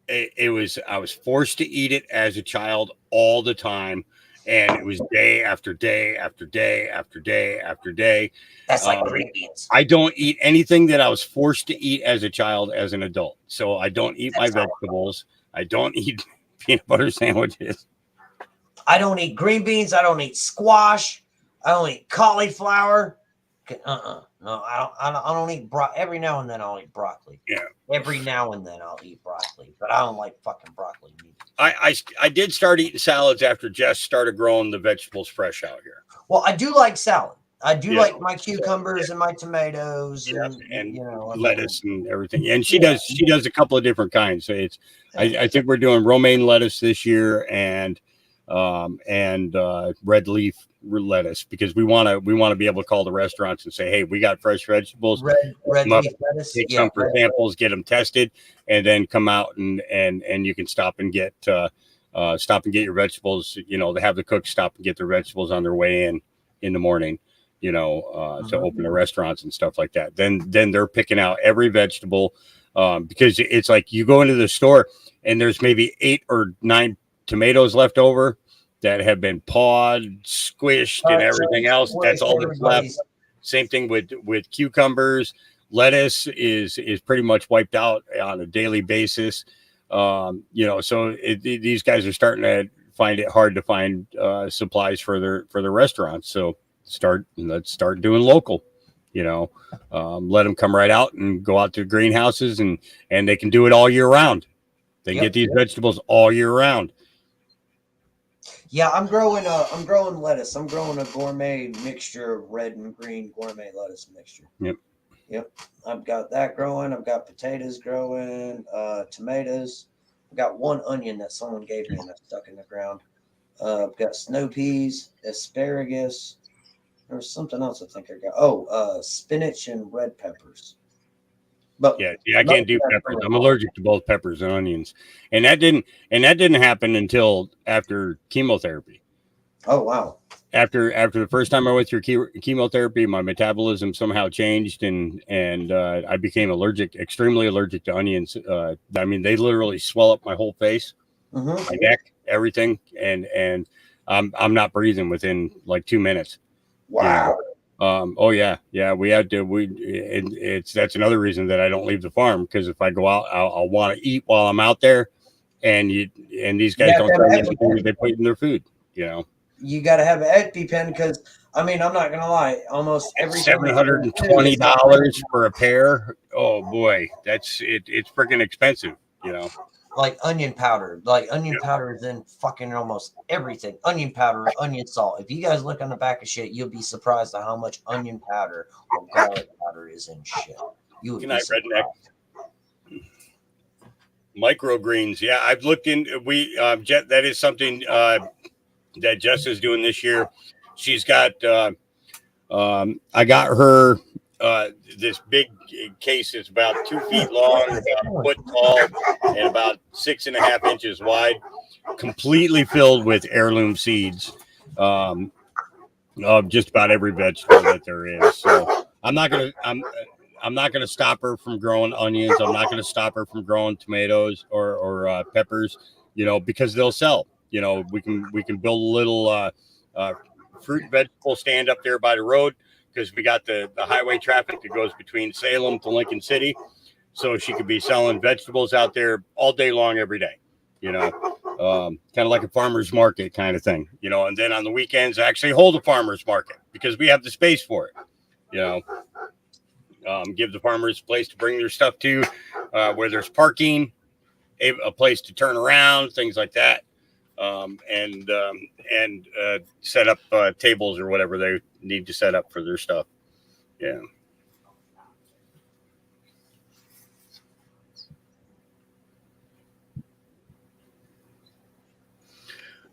I was forced to eat it as a child all the time, and it was day after day after day after day after day. That's like green beans. I don't eat anything that I was forced to eat as a child as an adult. So I don't eat my vegetables. I don't eat peanut butter sandwiches. I don't eat green beans. I don't eat squash. I don't eat cauliflower. No, I don't eat every now and then I'll eat broccoli. Yeah. Every now and then I'll eat broccoli, but I don't like fucking broccoli meat. I did start eating salads after Jess started growing the vegetables fresh out here. Well, I do like salad. I do like my cucumbers and my tomatoes and lettuce and everything. And she does a couple of different kinds. So I think we're doing romaine lettuce this year and red leaf lettuce because we want to be able to call the restaurants and say, hey, we got fresh vegetables. Red leaf lettuce. Take some for samples, get them tested, and then come out and you can stop and get your vegetables. They have the cooks stop and get their vegetables on their way in the morning. To open the restaurants and stuff like that. Then they're picking out every vegetable because it's like you go into the store and there's maybe 8 or 9 tomatoes left over that have been pawed, squished, and everything else. That's all that's left. Same thing with cucumbers. Lettuce is pretty much wiped out on a daily basis. So these guys are starting to find it hard to find supplies for their restaurants. So let's start doing local. Let them come right out and go out to greenhouses, and they can do it all year round. They get these vegetables all year round. Yeah, I'm growing lettuce. I'm growing a gourmet mixture of red and green gourmet lettuce mixture. Yep. I've got that growing. I've got potatoes growing, tomatoes. I've got one onion that someone gave me and I stuck in the ground. I've got snow peas, asparagus. There was something else I think I got. Spinach and red peppers. But yeah, I can't do peppers. I'm allergic to both peppers and onions, and that didn't happen until after chemotherapy. Oh wow! After the first time I went through chemotherapy, my metabolism somehow changed, and I became extremely allergic to onions. They literally swell up my whole face, my neck, everything, and I'm not breathing within like 2 minutes. Wow. We had to. That's another reason that I don't leave the farm, because if I go out, I'll want to eat while I'm out there, and these guys don't tell you what they put in their food. You got to have an EpiPen because I'm not gonna lie, almost every $720 for a pair. Oh boy, that's it. It's freaking expensive. Like onion powder. Like onion powder is in fucking almost everything. Onion powder, onion salt. If you guys look on the back of shit, you'll be surprised at how much onion powder or garlic powder is in shit. You would be surprised. Microgreens. Yeah, I've looked in. Jet, that is something that Jess is doing this year. She's got. I got her this big case. It's about 2 feet long, about a foot tall, and about 6.5 inches wide, completely filled with heirloom seeds of just about every vegetable that there is. So I'm not gonna stop her from growing onions. I'm not gonna stop her from growing tomatoes or peppers, because they'll sell. We can build a little fruit and vegetable stand up there by the road, because we got the highway traffic that goes between Salem to Lincoln City. So she could be selling vegetables out there all day long, every day, kind of like a farmer's market kind of thing, and then on the weekends, actually hold a farmer's market because we have the space for it, give the farmers a place to bring their stuff to, where there's parking, a place to turn around, things like that. And set up tables or whatever they need to set up for their stuff. Yeah.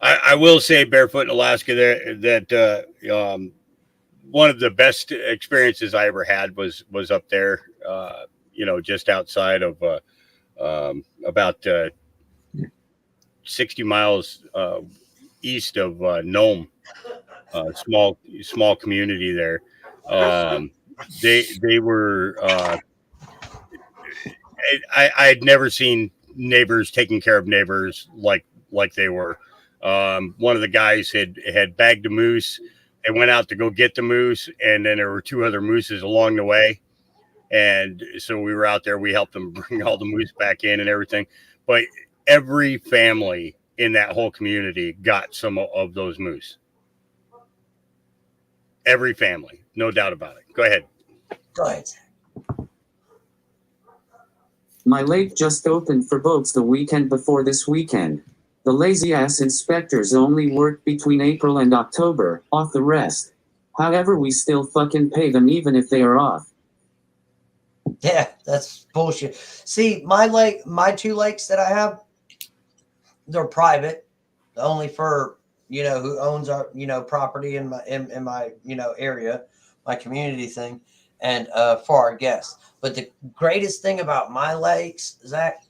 I will say, Barefoot in Alaska, that one of the best experiences I ever had was up there. Just outside of about 60 miles east of Nome, small community there. They were. I had never seen neighbors taking care of neighbors like they were. One of the guys had bagged a moose. They went out to go get the moose, and then there were 2 other mooses along the way. And so we were out there. We helped them bring all the moose back in and everything. But every family in that whole community got some of those moose. Every family, no doubt about it. Go ahead. Go ahead. My lake just opened for boats the weekend before this weekend. The lazy ass inspectors only work between April and October, off the rest. However, we still fucking pay them even if they are off. Yeah, that's bullshit. See, my 2 lakes that I have, they're private, only for who owns our property in my area, my community thing, and for our guests. But the greatest thing about my lakes, Zach,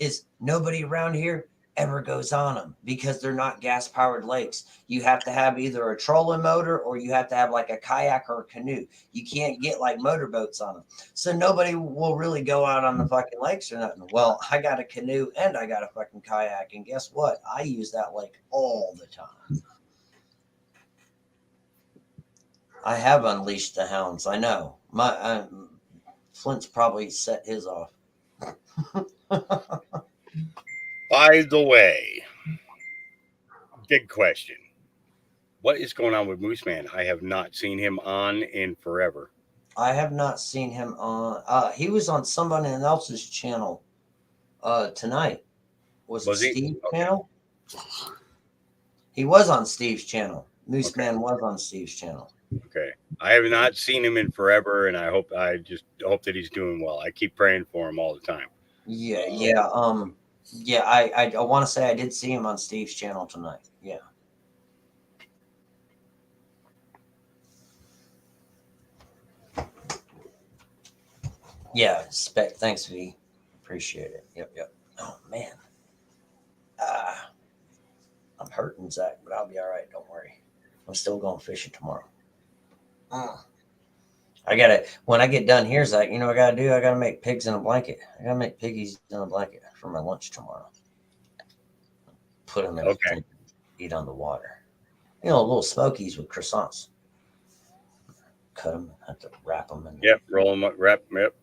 is nobody around here ever goes on them because they're not gas powered lakes. You have to have either a trolling motor or you have to have like a kayak or a canoe. You can't get like motorboats on them. So nobody will really go out on the fucking lakes or nothing. Well, I got a canoe and I got a fucking kayak. And guess what? I use that lake all the time. I have unleashed the hounds. I know. Flint's probably set his off. By the way, big question. What is going on with Moose Man? I have not seen him on in forever. I have not seen him on. He was on somebody else's channel tonight. Was it he? Steve's Okay. channel? He was on Steve's channel. Moose Okay. Man was on Steve's channel. Okay. I have not seen him in forever, and I just hope that he's doing well. I keep praying for him all the time. Yeah. I want to say I did see him on Steve's channel tonight. Yeah. Yeah. Thanks, V. Appreciate it. Yep. Oh man. I'm hurting, Zach, but I'll be all right. Don't worry. I'm still going fishing tomorrow. When I get done here, Zach, you know what I gotta do? I gotta make pigs in a blanket. I gotta make piggies in a blanket for my lunch tomorrow. Put them in a thing, eat on the water. You know, little smokies with croissants. Cut them, have to wrap them. Roll them up, wrap them up.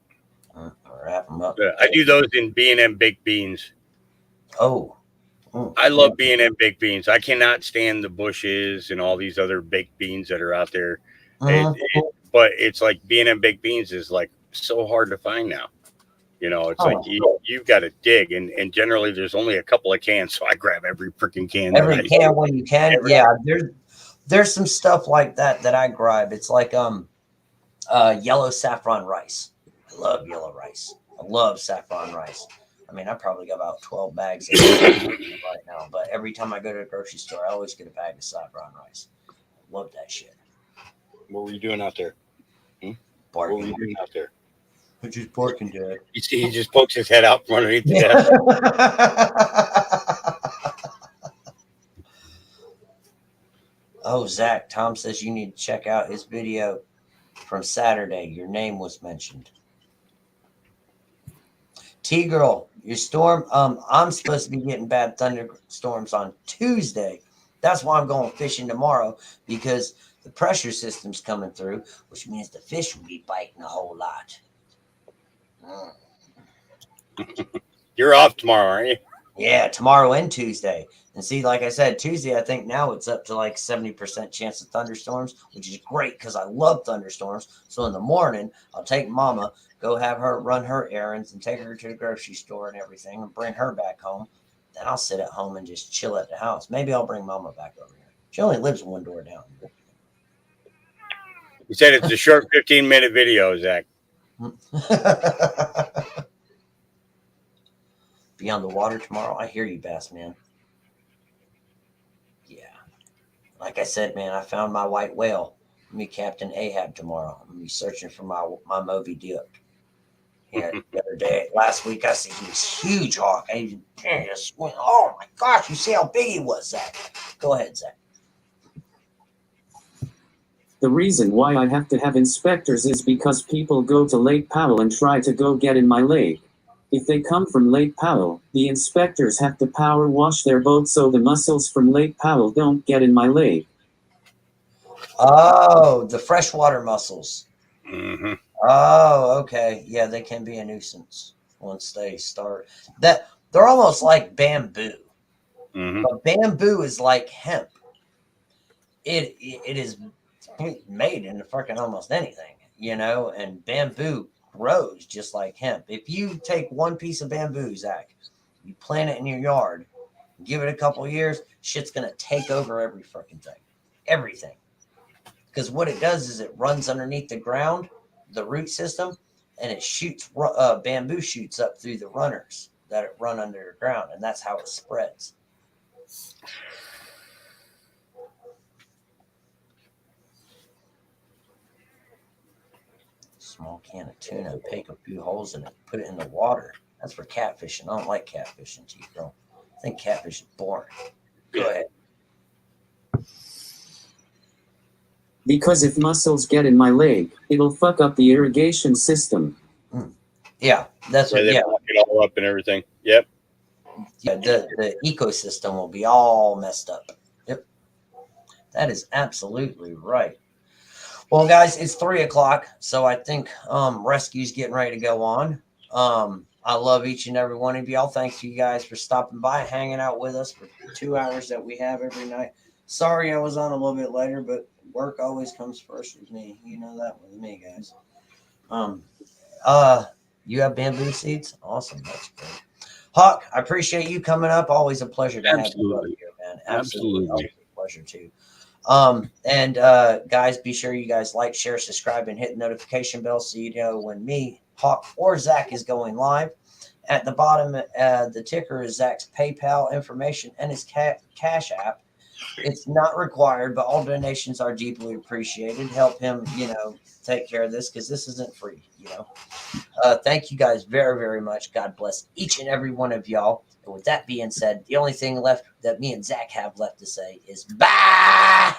Wrap them up. I do those in B&M baked beans. Oh. I love B&M baked beans. I cannot stand the Bushes and all these other baked beans that are out there. But it's like B&M baked beans is like so hard to find now. You know, it's like you've got to dig, and generally there's only a couple of cans, so I grab every freaking can. Every can when you can. Yeah, there's some stuff like that I grab. It's like yellow saffron rice. I love yellow rice. I love saffron rice. I mean, I probably got about 12 bags of it right now. But every time I go to the grocery store, I always get a bag of saffron rice. I love that shit. What were you doing out there? Barking. What were you doing out there? I'm just barking, Dad. You see, he just pokes his head out from underneath the desk. Oh, Zach, Tom says you need to check out his video from Saturday. Your name was mentioned. T-Girl, your storm, I'm supposed to be getting bad thunderstorms on Tuesday. That's why I'm going fishing tomorrow, because the pressure system's coming through, which means the fish will be biting a whole lot. You're off tomorrow, aren't you? Yeah, tomorrow and Tuesday. And see, like I said, Tuesday, I think now it's up to like 70% chance of thunderstorms, which is great because I love thunderstorms. So in the morning, I'll take Mama, go have her run her errands and take her to the grocery store and everything and bring her back home. Then I'll sit at home and just chill at the house. Maybe I'll bring Mama back over here. She only lives one door down. You said it's a short 15-minute video, Zach. Be on the water tomorrow. I hear you, Bass Man. Yeah. Like I said, man, I found my white whale. Me, Captain Ahab, tomorrow. I'm gonna be searching for my Moby Dick. Yeah, the other day, last week, I see he was huge hawk. I just went, oh my gosh, you see how big he was, Zach. Go ahead, Zach. The reason why I have to have inspectors is because people go to Lake Powell and try to go get in my lake. If they come from Lake Powell, the inspectors have to power wash their boat so the mussels from Lake Powell don't get in my lake. Oh, the freshwater mussels. Mm-hmm. Oh, okay. Yeah, they can be a nuisance once they start. That they're almost like bamboo. Mm-hmm. But bamboo is like hemp. It is made into fucking almost anything, you know, and bamboo grows just like hemp. If you take one piece of bamboo, Zach, you plant it in your yard, give it a couple of years, shit's gonna take over every fucking thing. Everything. Because what it does is it runs underneath the ground, the root system, and it shoots bamboo shoots up through the runners that it run under the ground, and that's how it spreads. Small can of tuna, poke a few holes in it, put it in the water. That's for catfishing. I don't like catfishing, T-Girl. I think catfish is boring. Go ahead. Because if mussels get in my lake, it'll fuck up the irrigation system. Yeah, that's what. they Yeah, block it all up and everything. Yep. yeah. The ecosystem will be all messed up. Yep, that is absolutely right. Well, guys, it's 3:00, so I think rescue's getting ready to go on. I love each and every one of y'all. Thanks to you guys for stopping by, hanging out with us for 2 hours that we have every night. Sorry I was on a little bit later, but work always comes first with me. You know that with me, guys. You have bamboo seeds? Awesome. That's great. Hawk, I appreciate you coming up. Always a pleasure to have you up Absolutely. here, man. Absolutely. Always a pleasure too. And guys, be sure you guys like, share, subscribe, and hit the notification bell so you know when me, Hawk, or Zach is going live. At the bottom, the ticker is Zach's PayPal information and his Cash App. It's not required, but all donations are deeply appreciated. Help him, take care of this because this isn't free, Thank you guys very, very much. God bless each and every one of y'all. And with that being said, the only thing left that me and Zach have left to say is bye.